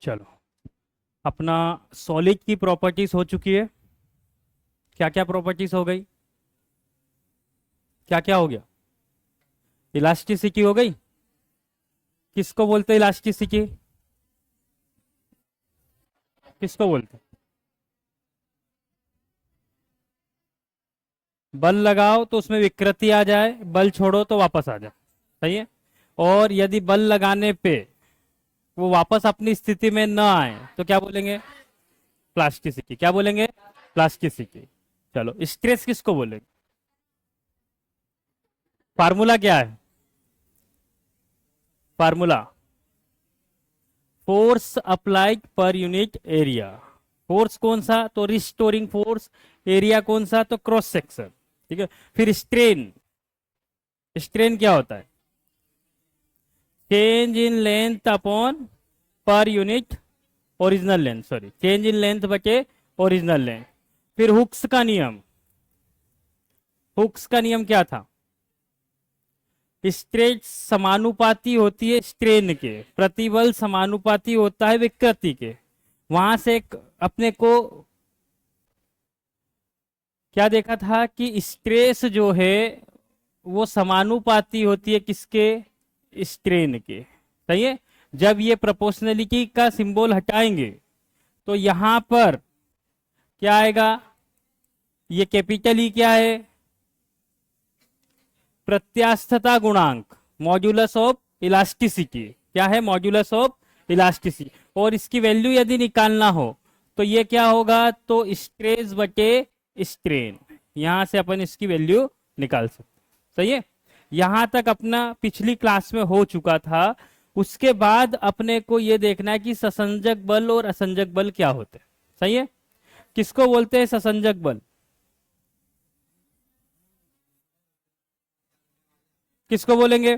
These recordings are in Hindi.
चलो, अपना सॉलिड की प्रॉपर्टीज हो चुकी है। क्या क्या प्रॉपर्टीज हो गई? क्या क्या हो गया? इलास्टिसिटी हो गई। किसको बोलते हैं इलास्टिसिटी? किसको बोलते हैं? बल लगाओ तो उसमें विकृति आ जाए, बल छोड़ो तो वापस आ जाए। सही है। और यदि बल लगाने पे वो वापस अपनी स्थिति में न आए तो क्या बोलेंगे? प्लास्टिसिटी। क्या बोलेंगे? प्लास्टिसिटी। चलो, स्ट्रेस किसको बोलेंगे? फार्मूला क्या है? Formula force applied per unit area. Force कौन सा? तो रिस्टोरिंग फोर्स। एरिया कौन सा? तो क्रॉस सेक्शन। ठीक है। फिर स्ट्रेन। स्ट्रेन क्या होता है? Change in length upon per unit original length, sorry, change in length बटे ओरिजिनल लेंथ। फिर हुक्स का नियम। हुक्स का नियम क्या था? स्ट्रेस समानुपाती होती है स्ट्रेन के, प्रतिबल समानुपाती होता है विकृति के। वहां से अपने को क्या देखा था कि स्ट्रेस जो है वो समानुपाती होती है किसके? स्ट्रेन के। सही है। जब ये प्रोपोर्शनलिटी का सिंबल हटाएंगे तो यहां पर क्या आएगा? ये कैपिटल ई क्या है? प्रत्यास्थता गुणांक, मॉड्यूलस ऑफ इलास्टिसिटी। क्या है? Modulus of elasticity. और इसकी वैल्यू यदि निकालना हो तो ये क्या होगा? तो स्ट्रेस बटे स्ट्रेन। यहां से अपन इसकी वैल्यू निकाल सकते। सही है। यहां तक अपना पिछली क्लास में हो चुका था। उसके बाद अपने को यह देखना है कि ससंजक बल और असंजक बल क्या होते हैं। सही है। किसको बोलते हैं ससंजक बल? किसको बोलेंगे?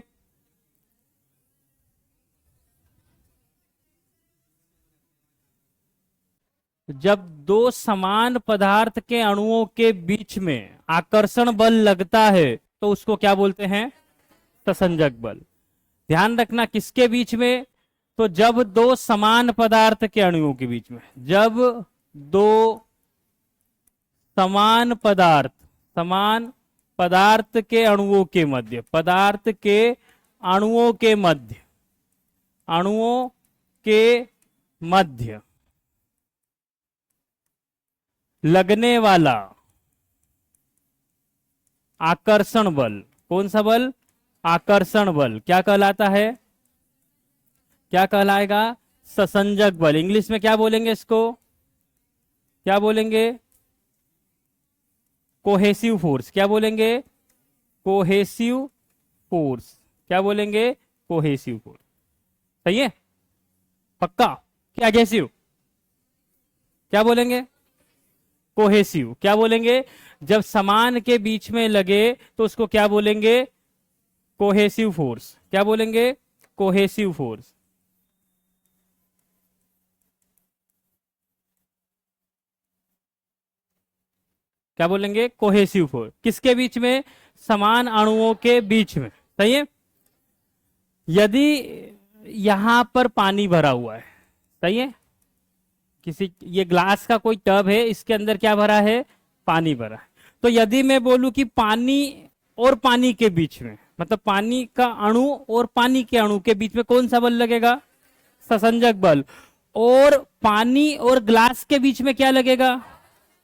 जब दो समान पदार्थ के अणुओं के बीच में आकर्षण बल लगता है तो उसको क्या बोलते हैं? ससंजक बल। ध्यान रखना किसके बीच में? तो जब दो समान पदार्थ के अणुओं के बीच में, जब दो समान पदार्थ, समान पदार्थ के अणुओं के मध्य, पदार्थ के अणुओं के मध्य, अणुओं के मध्य लगने वाला आकर्षण बल। कौन सा बल? आकर्षण बल। क्या कहलाता है? क्या कहलाएगा? ससंजक बल। इंग्लिश में क्या बोलेंगे इसको? क्या बोलेंगे? Cohesive force. क्या बोलेंगे? Cohesive force. क्या बोलेंगे? Cohesive force. सही है। पक्का? क्या एग्रेसिव? क्या बोलेंगे? कोहेसिव। क्या बोलेंगे? जब समान के बीच में लगे तो उसको क्या बोलेंगे? Cohesive force. क्या बोलेंगे? Cohesive force. क्या बोलेंगे? Cohesive force. किसके बीच में? समान अणुओं के बीच में। सही है। यदि यहां पर पानी भरा हुआ है, सही है, किसी ये ग्लास का कोई टब है, इसके अंदर क्या भरा है? पानी भरा है। तो यदि मैं बोलूं कि पानी और पानी के बीच में, मतलब पानी का अणु और पानी के अणु के बीच में कौन सा बल लगेगा? ससंजक बल। और पानी और ग्लास के बीच में क्या लगेगा?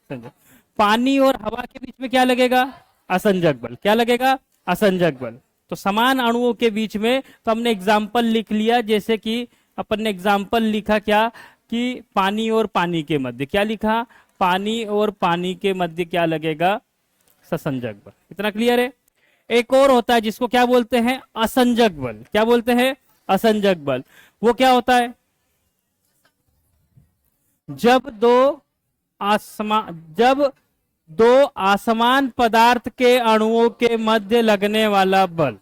संजक। पानी और हवा के बीच में क्या लगेगा? असंजक बल। क्या लगेगा? असंजक बल। तो समान अणुओं के बीच में, तो हमने एग्जाम्पल लिख लिया, जैसे कि अपन ने एग्जाम्पल लिखा क्या कि पानी और पानी के मध्य क्या लिखा? पानी और पानी के मध्य क्या लगेगा? ससंजक बल। इतना क्लियर है। एक और होता है जिसको क्या बोलते हैं? असंजक बल। क्या बोलते हैं? असंजक बल। वो क्या होता है? जब दो जब दो असमान पदार्थ के अणुओं के मध्य लगने वाला बल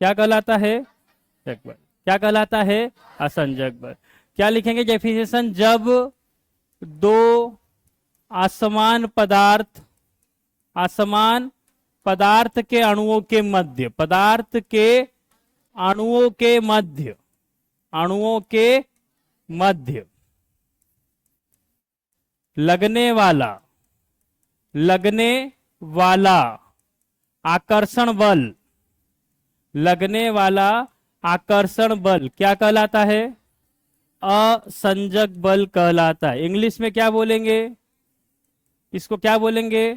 क्या कहलाता है? असंजक बल। क्या कहलाता है? असंजक बल। क्या लिखेंगे डेफिनेशन? जब दो असमान पदार्थ, असमान पदार्थ के अणुओं के मध्य, पदार्थ के अणुओं के मध्य, अणुओं के मध्य, लगने वाला, लगने वाला आकर्षण बल, लगने वाला आकर्षण बल क्या कहलाता है? असंजक बल कहलाता है। इंग्लिश में क्या बोलेंगे इसको? क्या बोलेंगे?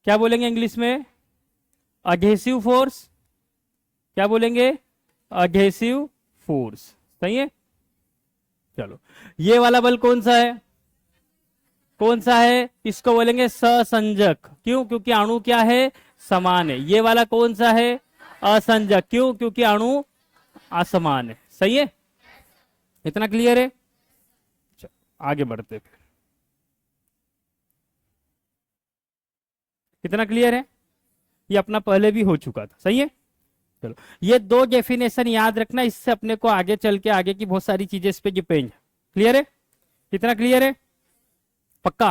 क्या बोलेंगे इंग्लिश में? Adhesive force. क्या बोलेंगे? Adhesive force. सही है। चलो, ये वाला बल कौन सा है? कौन सा है? इसको बोलेंगे ससंजक। क्यों? क्योंकि अणु क्या है? समान है। ये वाला कौन सा है? असंजक। क्यों? क्योंकि अणु असमान है। सही है। इतना क्लियर है? चलो, आगे बढ़ते फिर। कितना क्लियर है? ये अपना पहले भी हो चुका था। सही है। चलो, ये दो डेफिनेशन याद रखना, इससे अपने को आगे चल के आगे की बहुत सारी चीजें इस पे डिपेंड। क्लियर है? कितना क्लियर है? पक्का?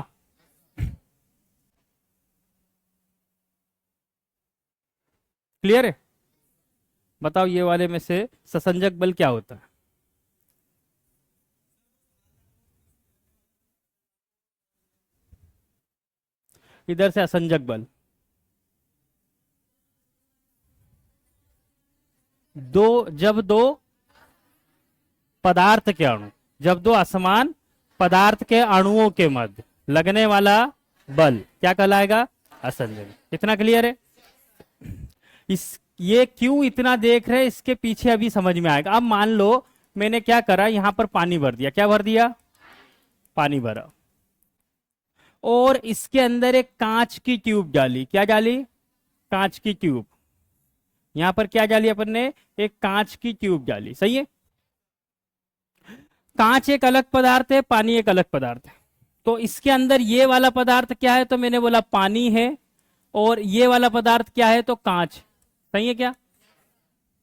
क्लियर है? बताओ, ये वाले में से ससंजक बल क्या होता है? इधर से असंजक बल। जब दो पदार्थ के अणु, जब दो असमान पदार्थ के अणुओं के मध्य लगने वाला बल क्या कहलाएगा? असंजक। इतना क्लियर है? इस ये क्यों इतना देख रहे हैं, इसके पीछे अभी समझ में आएगा। अब मान लो मैंने क्या करा, यहां पर पानी भर दिया। क्या भर दिया? पानी भरा। और इसके अंदर एक कांच की ट्यूब डाली। क्या डाली? कांच की ट्यूब। यहां पर क्या डाली अपन ने? एक कांच की ट्यूब डाली। सही है। कांच एक अलग पदार्थ है, पानी एक अलग पदार्थ है। तो इसके अंदर ये वाला पदार्थ क्या है? तो मैंने बोला पानी है। और ये वाला पदार्थ क्या है? तो कांच। सही है क्या?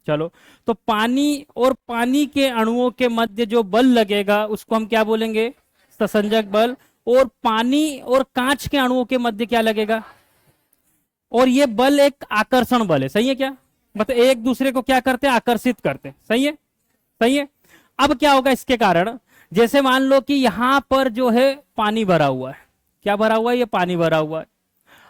चलो, तो पानी और पानी के अणुओं के मध्य जो बल लगेगा उसको हम क्या बोलेंगे? ससंजक बल। और पानी और कांच के अणुओं के मध्य क्या लगेगा? और ये बल एक आकर्षण बल है। सही है क्या? मतलब एक दूसरे को क्या करते हैं? आकर्षित करते हैं। सही है। सही है। अब क्या होगा इसके कारण? जैसे मान लो कि यहां पर जो है पानी भरा हुआ है। क्या भरा हुआ है? ये पानी भरा हुआ है।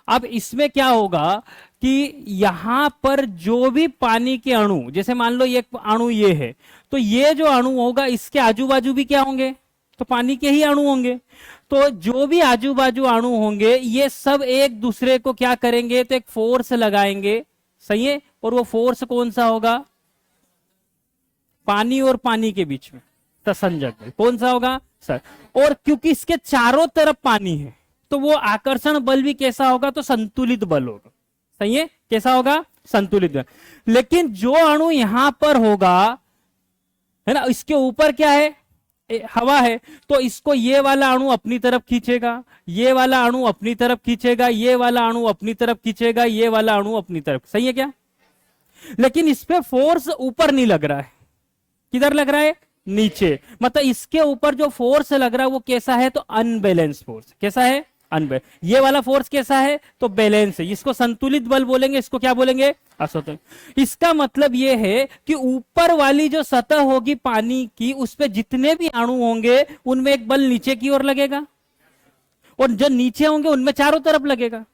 अब इसमें क्या होगा कि यहां पर जो भी पानी के अणु, जैसे मान लो ये अणु ये है, तो ये जो अणु होगा इसके आजू बाजू भी क्या होंगे? तो पानी के ही अणु होंगे। तो जो भी आजू बाजू अणु होंगे ये सब एक दूसरे को क्या करेंगे? तो एक फोर्स लगाएंगे। सही है। और वो फोर्स कौन सा होगा? पानी और पानी के बीच में तसंजक बल। कौन सा होगा सर? और क्योंकि इसके चारों तरफ पानी है तो वो आकर्षण बल भी कैसा होगा? तो संतुलित बल होगा। सही है। कैसा होगा? संतुलित बल। लेकिन जो अणु यहां पर होगा, है ना, इसके ऊपर क्या है? हवा है। तो इसको ये वाला अणु अपनी तरफ खींचेगा, ये वाला अणु अपनी तरफ खींचेगा, ये वाला अणु अपनी तरफ खींचेगा, ये वाला अणु अपनी तरफ। सही है क्या? लेकिन इस पे फोर्स ऊपर नहीं लग रहा है। किधर लग रहा है? नीचे। मतलब इसके ऊपर जो फोर्स लग रहा है वो कैसा है? तो अनबैलेंस फोर्स। कैसा है? अनबैलेंस। ये वाला फोर्स कैसा है? तो बैलेंस है। इसको संतुलित बल बोलेंगे, इसको क्या बोलेंगे? असंतुलित। इसका मतलब ये है कि ऊपर वाली जो सतह होगी पानी की, उस पे जितने भी अणु होंगे उनमें एक बल नीचे की ओर लगेगा, और जो नीचे होंगे उनमें चारों तरफ लगेगा।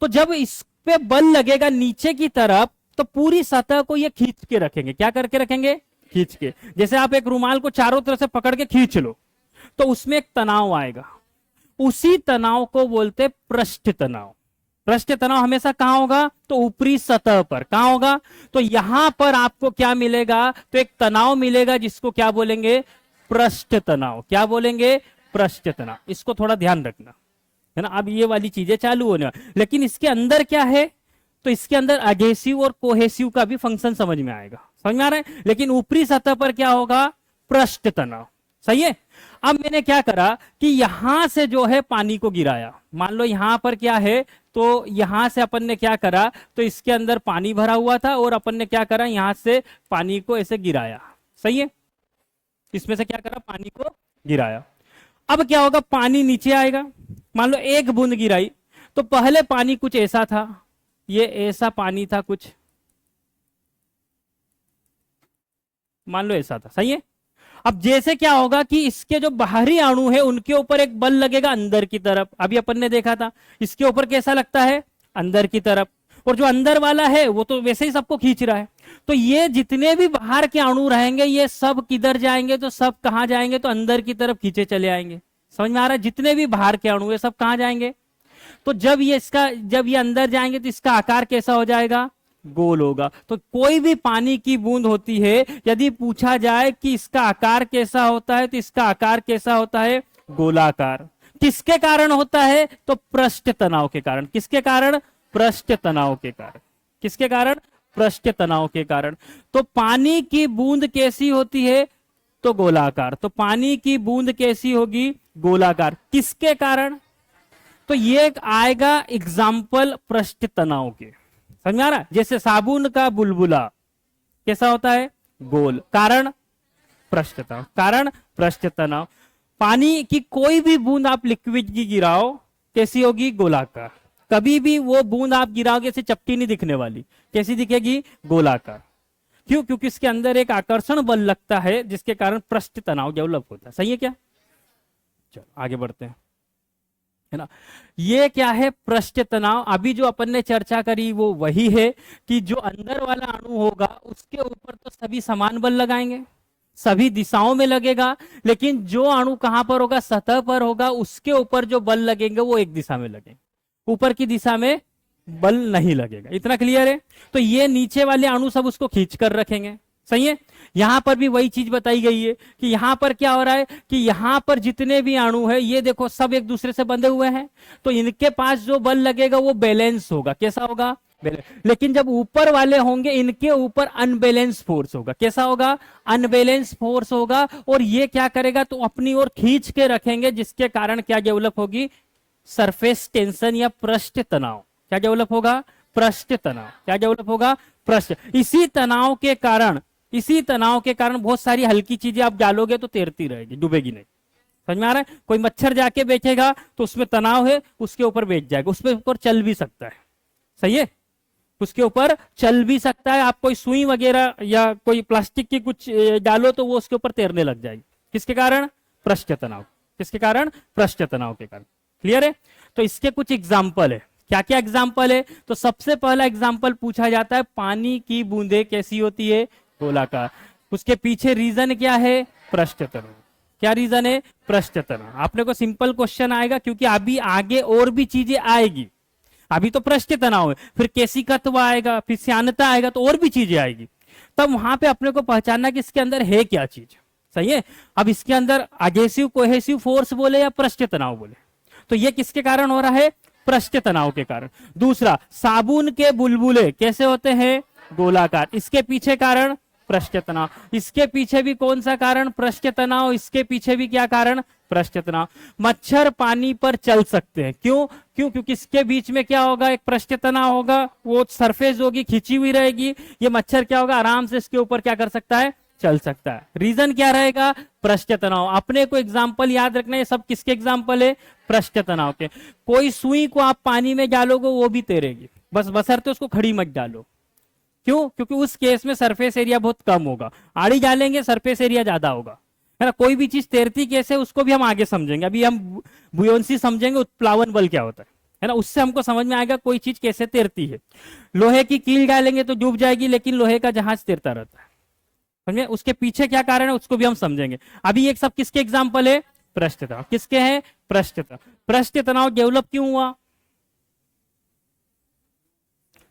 तो जब इस पे बल लगेगा नीचे की तरफ, तो पूरी सतह को ये खींच के रखेंगे। क्या करके रखेंगे? खींच के। जैसे आप एक रुमाल को चारों तरफ से पकड़ के खींच लो तो उसमें एक तनाव आएगा। उसी तनाव को बोलते पृष्ठ तनाव। पृष्ठ तनाव हमेशा कहां होगा? तो ऊपरी सतह पर। कहां होगा? तो यहां पर आपको क्या मिलेगा? तो एक तनाव मिलेगा जिसको क्या बोलेंगे? पृष्ठ तनाव। क्या बोलेंगे? पृष्ठ तनाव। इसको थोड़ा ध्यान रखना, है ना। अब ये वाली चीजें चालू होने वाली, लेकिन इसके अंदर क्या है? तो इसके अंदर अधेसिव और कोहेसिव का भी फंक्शन समझ में आएगा। समझ में आ रहा है? लेकिन ऊपरी सतह पर क्या होगा? पृष्ठ तनाव। सही है। अब मैंने क्या करा कि यहां से जो है पानी को गिराया। मान लो यहां पर क्या है? तो यहां से अपन ने क्या करा? तो इसके अंदर पानी भरा हुआ था और अपन ने क्या करा? यहां से पानी को ऐसे गिराया। सही है। इसमें से क्या करा? पानी को गिराया। अब क्या होगा? पानी नीचे आएगा। मान लो एक बूंद गिराई, तो पहले पानी कुछ ऐसा था, ये ऐसा पानी था कुछ, मान लो ऐसा था, सही है। अब जैसे क्या होगा कि इसके जो बाहरी अणु है उनके ऊपर एक बल लगेगा अंदर की तरफ, अभी अपन ने देखा था इसके ऊपर कैसा लगता है, अंदर की तरफ, और जो अंदर वाला है वो तो वैसे ही सबको खींच रहा है। तो ये जितने भी बाहर के अणु रहेंगे ये सब किधर जाएंगे, तो सब कहां जाएंगे, तो अंदर की तरफ खींचे चले आएंगे। समझ में आ रहा है, जितने भी बाहर के अणु है सब कहां जाएंगे। तो जब ये अंदर जाएंगे तो इसका आकार कैसा हो जाएगा, गोल होगा। तो कोई भी पानी की बूंद होती है, यदि पूछा जाए कि इसका आकार कैसा होता है, तो इसका आकार कैसा होता है, गोलाकार। किसके कारण होता है, तो पृष्ठ तनाव के कारण। किसके कारण, पृष्ठ तनाव के कारण। किसके कारण, पृष्ठ तनाव के कारण। तो पानी की बूंद कैसी होती है, तो गोलाकार। तो पानी की बूंद कैसी होगी, गोलाकार। किसके कारण, तो ये आएगा एग्जाम्पल पृष्ठ तनाव के। समझ आ रहा है, जैसे साबुन का बुलबुला कैसा होता है, गोल। कारण, पृष्ठ तनाव। कारण, पृष्ठ तनाव। पानी की कोई भी बूंद आप लिक्विड की गिराओ कैसी होगी, गोलाकार। कभी भी वो बूंद आप गिराओगे ऐसे चपटी नहीं दिखने वाली, कैसी दिखेगी, गोलाकार। क्यों, क्योंकि इसके अंदर एक आकर्षण बल लगता है जिसके कारण पृष्ठ तनाव डेवलप होता है। सही है क्या, चलो आगे बढ़ते हैं, है ना। ये क्या है, पृष्ठ तनाव। अभी जो अपन ने चर्चा करी वो वही है कि जो अंदर वाला अणु होगा उसके ऊपर तो सभी समान बल लगाएंगे, सभी दिशाओं में लगेगा, लेकिन जो अणु कहां पर होगा, सतह पर होगा, उसके ऊपर जो बल लगेंगे वो एक दिशा में लगेंगे, ऊपर की दिशा में बल नहीं लगेगा। इतना क्लियर है। तो ये नीचे वाले अणु सब उसको खींच कर रखेंगे। सही है। यहां पर भी वही चीज बताई गई है कि यहां पर क्या हो रहा है कि यहां पर जितने भी अणु है ये देखो सब एक दूसरे से बंधे हुए हैं, तो इनके पास जो बल लगेगा वो बैलेंस होगा। कैसा होगा, लेकिन जब ऊपर वाले होंगे इनके ऊपर अनबैलेंस फोर्स होगा। कैसा होगा, अनबैलेंस फोर्स होगा। और ये क्या करेगा, तो अपनी ओर खींच के रखेंगे, जिसके कारण क्या डेवलप होगी, सरफेस टेंशन या पृष्ठ तनाव। क्या डेवलप होगा, पृष्ठ तनाव। क्या डेवलप होगा, पृष्ठ। इसी तनाव के कारण बहुत सारी हल्की चीजें आप डालोगे तो तैरती रहेगी, डूबेगी नहीं। समझ में आ रहा है। कोई मच्छर जाके बैठेगा तो उसमें तनाव है, उसके ऊपर बैठ जाएगा, उसके ऊपर चल भी सकता है। सही है, उसके ऊपर चल भी सकता है। आप कोई सुई वगैरह या कोई प्लास्टिक की कुछ डालो तो वो उसके ऊपर तैरने लग जाएगी। किसके कारण, पृष्ठ तनाव। किसके कारण, पृष्ठ तनाव के कारण। क्लियर है। तो इसके कुछ एग्जाम्पल है। क्या क्या एग्जाम्पल है, तो सबसे पहला एग्जाम्पल पूछा जाता है, पानी की बूंदे कैसी होती है, गोलाकार। उसके पीछे रीजन क्या है, पृष्ठ तनाव। क्या रीजन है, पृष्ठ तनाव। आपने को सिंपल क्वेश्चन आएगा, क्योंकि अभी आगे और भी चीजें आएगी। अभी तो पृष्ठ तनाव है, फिर केशिकत्व आएगा, फिर श्यानता आएगा, तो और भी चीजें आएगी। तब वहां पे अपने को पहचानना कि इसके अंदर है क्या चीज। सही है। अब इसके अंदर एडहेसिव कोहेसिव फोर्स बोले या पृष्ठ तनाव बोले, तो ये किसके कारण हो रहा है, पृष्ठ तनाव के कारण। दूसरा, साबुन के बुलबुले कैसे होते हैं, गोलाकार। इसके पीछे कारण, पृष्ठ तनाव। इसके पीछे भी कौन सा कारण, पृष्ठ तनाव। इसके पीछे भी क्या कारण, पृष्ठ तनाव। मच्छर पानी पर चल सकते हैं, क्यों, क्योंकि इसके बीच में क्या होगा, एक पृष्ठ तनाव होगा, वो सरफेस होगी, खींची हुई रहेगी। ये मच्छर क्या होगा, आराम से इसके ऊपर क्या कर सकता है, चल सकता है। रीजन क्या रहेगा, पृष्ठ तनाव। अपने को एग्जाम्पल याद रखना है, सब किसके एग्जाम्पल है, पृष्ठ तनाव के। कोई सुई को आप पानी में डालोगे वो भी तैरेगी, बस बशर्ते उसको खड़ी मत डालो। क्यों, क्योंकि उस केस में सरफेस एरिया बहुत कम होगा। आड़ी डालेंगे सरफेस एरिया ज्यादा होगा, है ना। कोई भी चीज तैरती कैसे उसको भी हम आगे समझेंगे। अभी हम बुयोंसी समझेंगे, उत्प्लावन बल क्या होता है ना, उससे हमको समझ में आएगा कोई चीज कैसे तैरती है। लोहे की कील डालेंगे तो डूब जाएगी, लेकिन लोहे का जहाज तैरता रहता है। समझे, उसके पीछे क्या कारण है उसको भी हम समझेंगे। अभी एक सब किसके एग्जाम्पल है, पृष्ठ तनाव। किसके हैं, पृष्ठ तनाव। पृष्ठ तनाव डेवलप क्यों हुआ,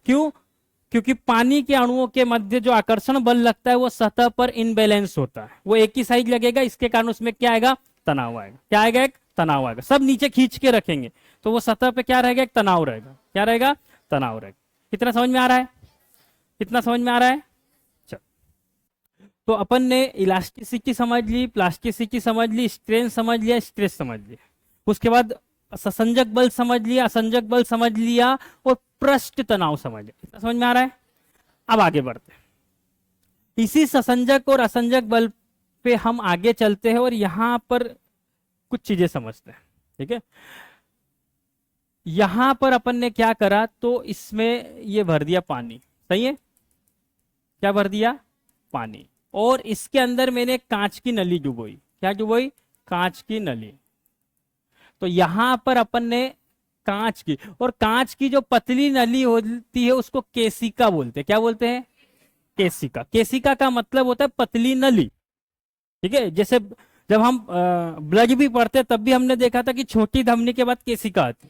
क्यों, क्योंकि पानी के अणुओं के मध्य जो आकर्षण बल लगता है वो सतह पर इनबैलेंस होता है, वो एक ही साइड लगेगा। इसके कारण उसमें क्या आएगा, तनाव आएगा। क्या आएगा, एक तनाव आएगा। सब नीचे खींच के रखेंगे तो वो सतह पे क्या रहेगा, एक तनाव रहेगा। क्या रहेगा, तनाव रहेगा। कितना समझ में आ रहा है, कितना समझ में आ रहा है। चल, तो अपन ने इलास्टिसिटी समझ ली, प्लास्टिसिटी समझ ली, स्ट्रेन समझ लिया, स्ट्रेस समझ लिया। उसके बाद ससंजक बल समझ लिया, असंजक बल समझ लिया, और पृष्ठ तनाव समझ लिया। इतना समझ में आ रहा है। अब आगे बढ़ते हैं, इसी ससंजक और असंजक बल पे हम आगे चलते हैं और यहां पर कुछ चीजें समझते हैं। ठीक है, यहां पर अपन ने क्या करा, तो इसमें ये भर दिया पानी। सही है, क्या भर दिया, पानी। और इसके अंदर मैंने कांच की नली डुबोई। क्या डुबोई? कांच की नली। तो यहां पर अपन ने कांच की, और कांच की जो पतली नली होती है उसको केशिका बोलते हैं। क्या बोलते हैं? केशिका। केशिका का मतलब होता है पतली नली। ठीक है, जैसे जब हम ब्लड भी पढ़ते तब भी हमने देखा था कि छोटी धमनी के बाद केशिका आती,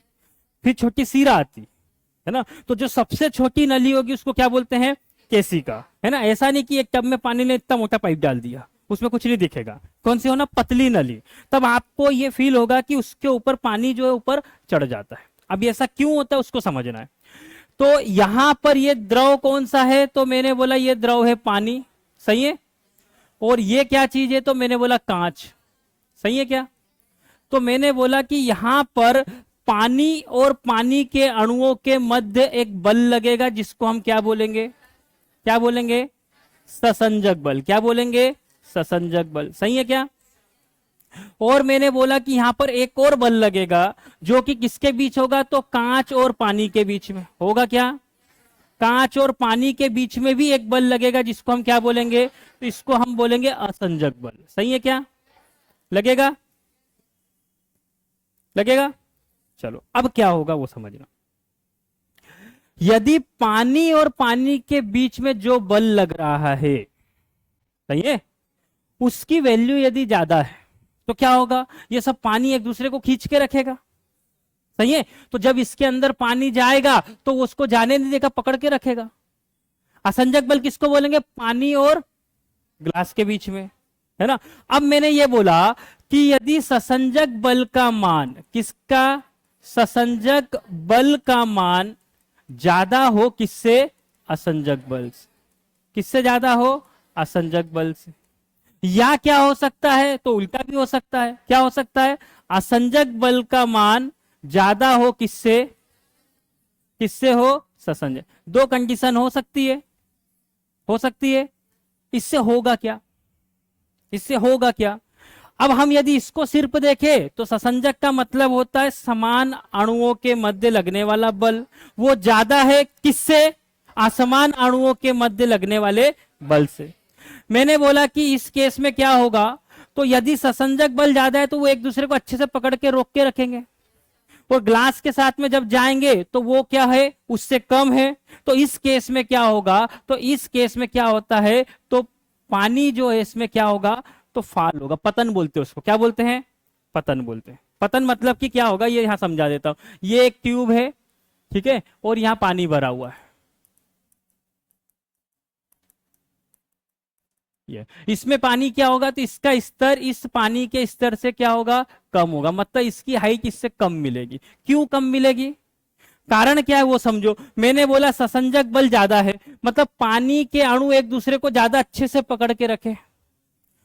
फिर छोटी सीरा आती है ना। तो जो सबसे छोटी नली होगी उसको क्या बोलते हैं? केशिका, है ना। ऐसा नहीं कि एक टब में पानी ने इतना मोटा पाइप डाल दिया, उसमें कुछ नहीं दिखेगा। कौन सी होना? पतली नली। तब आपको ये फील होगा कि उसके ऊपर पानी जो है ऊपर चढ़ जाता है। अब ऐसा क्यों होता है उसको समझना है। तो यहां पर ये द्रव कौन सा है? तो मैंने बोला ये द्रव है पानी। सही है। और ये क्या चीज है? तो मैंने बोला कांच। सही है क्या? तो मैंने बोला कि यहां पर पानी और पानी के अणुओं के मध्य एक बल लगेगा जिसको हम क्या बोलेंगे? क्या बोलेंगे? ससंजक बल। क्या बोलेंगे? ससंजक बल। सही है क्या? और मैंने बोला कि यहां पर एक और बल लगेगा जो कि किसके बीच होगा? तो कांच और पानी के बीच में होगा। क्या? कांच और पानी के बीच में भी एक बल लगेगा जिसको हम क्या बोलेंगे? तो इसको हम बोलेंगे असंजक बल। सही है क्या? लगेगा? लगेगा? चलो अब क्या होगा वो समझना। यदि पानी और पानी के बीच में जो बल लग रहा है, सही है, उसकी वैल्यू यदि ज्यादा है तो क्या होगा? ये सब पानी एक दूसरे को खींच के रखेगा। सही है। तो जब इसके अंदर पानी जाएगा तो उसको जाने नहीं देगा, पकड़ के रखेगा। असंजक बल किसको बोलेंगे? पानी और ग्लास के बीच में, है ना। अब मैंने ये बोला कि यदि ससंजक बल का मान, किसका? ससंजक बल का मान ज्यादा हो किससे? असंजक बल से। किससे ज्यादा हो? असंजक बल से। या क्या हो सकता है? तो उल्टा भी हो सकता है। क्या हो सकता है? असंजक बल का मान ज्यादा हो किससे? किससे हो? ससंजक। दो कंडीशन हो सकती है, हो सकती है। इससे होगा क्या? इससे होगा क्या? अब हम यदि इसको सिर्फ देखें तो ससंजक का मतलब होता है समान अणुओं के मध्य लगने वाला बल। वो ज्यादा है किससे? असमान अणुओं के मध्य लगने वाले बल से। मैंने बोला कि इस केस में क्या होगा? तो यदि ससंजक बल ज्यादा है तो वो एक दूसरे को अच्छे से पकड़ के रोक के रखेंगे, और ग्लास के साथ में जब जाएंगे तो वो क्या है? उससे कम है। तो इस केस में क्या होगा? तो इस केस में क्या होता है? तो पानी जो है इसमें क्या होगा? तो फाल होगा। पतन बोलते हैं उसको। क्या बोलते हैं? पतन बोलते हैं। पतन मतलब कि क्या होगा ये यहां समझा देता हूं। ये एक ट्यूब है, ठीक है, और यहां पानी भरा हुआ है। ये इसमें पानी क्या होगा? तो इसका स्तर इस पानी के स्तर से क्या होगा? कम होगा। मतलब इसकी हाइट इससे कम मिलेगी। क्यों कम मिलेगी? कारण क्या है वो समझो। मैंने बोला ससंजक बल ज्यादा है, मतलब पानी के अणु एक दूसरे को ज्यादा अच्छे से पकड़ के रखे,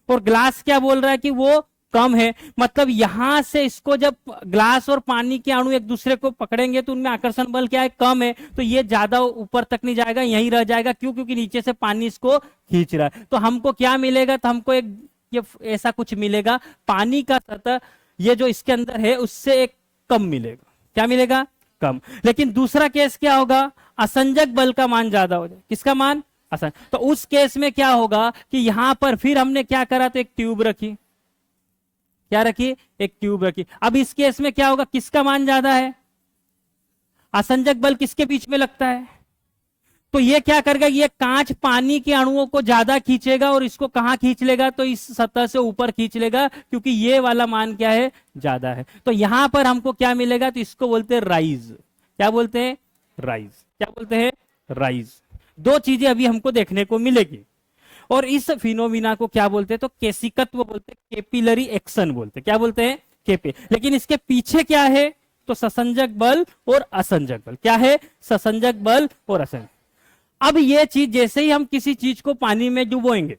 और ग्लास क्या बोल रहा है कि वो कम है। मतलब यहां से इसको जब ग्लास और पानी के अणु एक दूसरे को पकड़ेंगे तो उनमें आकर्षण बल क्या है? कम है। तो ये ज्यादा ऊपर तक नहीं जाएगा, यहीं रह जाएगा। क्यों? क्योंकि नीचे से पानी इसको खींच रहा है। तो हमको क्या मिलेगा? तो हमको एक ये ऐसा कुछ मिलेगा, पानी का सतह ये जो इसके अंदर है उससे एक कम मिलेगा। क्या मिलेगा? कम। लेकिन दूसरा केस क्या होगा? असंजक बल का मान ज्यादा हो जाए। किसका मान? असंजक। तो उस केस में क्या होगा कि यहां पर फिर हमने क्या करा? तो एक ट्यूब रखी। क्या रखी? एक ट्यूब रखी। अब इस केस में क्या होगा? किसका मान ज्यादा है? असंजक बल किसके बीच में लगता है? तो ये क्या करेगा? ये कांच पानी के अणुओं को ज्यादा खींचेगा, और इसको कहां खींच लेगा? तो इस सतह से ऊपर खींच लेगा, क्योंकि ये वाला मान क्या है? ज्यादा है। तो यहां पर हमको क्या मिलेगा? तो इसको बोलते हैं राइज। क्या बोलते हैं? राइज। क्या बोलते हैं? राइज। दो चीजें अभी हमको देखने को मिलेगी। और इस फिनोमिना को क्या बोलते हैं? तो केशिकत्व बोलते हैं, केपिलरी एक्शन बोलते हैं। क्या बोलते हैं? केपे। लेकिन इसके पीछे क्या है? तो ससंजक बल और असंजक बल। क्या है? ससंजक बल और असंजक। अब ये चीज जैसे ही हम किसी चीज को पानी में डुबोएंगे,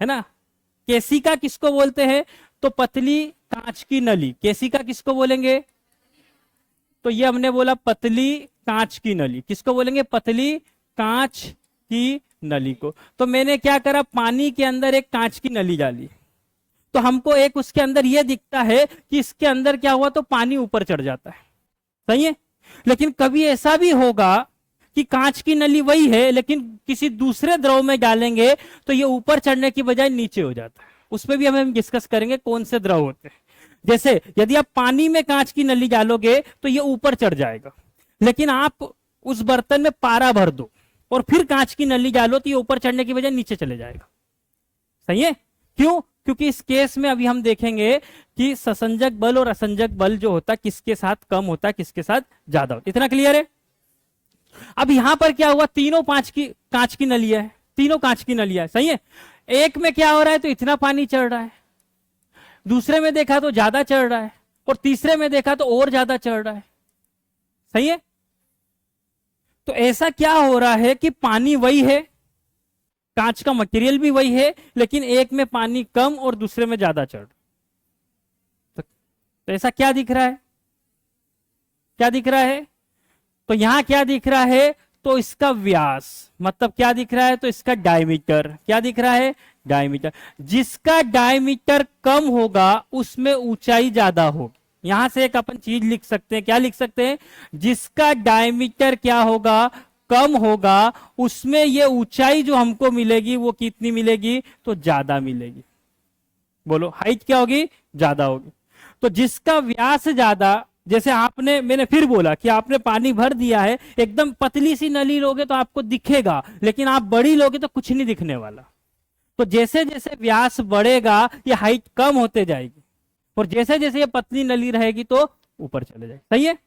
है ना, केशिका किसको बोलते हैं? तो पतली कांच की नली। केशिका किसको बोलेंगे? तो ये हमने बोला पतली कांच की नली। किसको बोलेंगे? पतली कांच की नली को। तो मैंने क्या करा? पानी के अंदर एक कांच की नली डाली, तो हमको एक उसके अंदर यह दिखता है कि इसके अंदर क्या हुआ? तो पानी ऊपर चढ़ जाता है। सही है। लेकिन कभी ऐसा भी होगा कि कांच की नली वही है लेकिन किसी दूसरे द्रव में डालेंगे तो ये ऊपर चढ़ने की बजाय नीचे हो जाता है। उस पर भी हम डिस्कस करेंगे कौन से द्रव होते हैं। जैसे यदि आप पानी में कांच की नली डालोगे तो ये ऊपर चढ़ जाएगा, लेकिन आप उस बर्तन में पारा भर दो और फिर कांच की नली डालो तो ये ऊपर चढ़ने की बजाय नीचे चले जाएगा। सही है? क्यों? क्योंकि इस केस में अभी हम देखेंगे कि ससंजक बल और असंजक बल जो होता है किसके साथ कम होता है किसके साथ ज्यादा होता है। इतना क्लियर है? अब यहां पर क्या हुआ, तीनों कांच की नलियां है, तीनों कांच की नलियां है। सही है? एक में क्या हो रहा है तो इतना पानी चढ़ रहा है, दूसरे में देखा तो ज्यादा चढ़ रहा है, और तीसरे में देखा तो और ज्यादा चढ़ रहा है। सही है? तो ऐसा क्या हो रहा है कि पानी वही है, कांच का मटेरियल भी वही है, लेकिन एक में पानी कम और दूसरे में ज्यादा चढ़। तो ऐसा क्या दिख रहा है? क्या दिख रहा है? तो यहां क्या दिख रहा है, तो इसका व्यास, मतलब क्या दिख रहा है, तो इसका डायमीटर। क्या दिख रहा है? डायमीटर। जिसका डायमीटर कम होगा उसमें ऊंचाई ज्यादा होगी। यहां से एक अपन चीज लिख सकते हैं, क्या लिख सकते हैं, जिसका डायमीटर क्या होगा, कम होगा, उसमें ये ऊंचाई जो हमको मिलेगी वो कितनी मिलेगी, तो ज्यादा मिलेगी। बोलो हाइट क्या होगी, ज्यादा होगी। तो जिसका व्यास ज्यादा, जैसे मैंने फिर बोला कि आपने पानी भर दिया है, एकदम पतली सी नली लोगे तो आपको दिखेगा, लेकिन आप बड़ी लोगे तो कुछ नहीं दिखने वाला। तो जैसे जैसे व्यास बढ़ेगा ये हाइट कम होते जाएगी, और जैसे जैसे ये पतली नली रहेगी तो ऊपर चले जाएगी। सही है?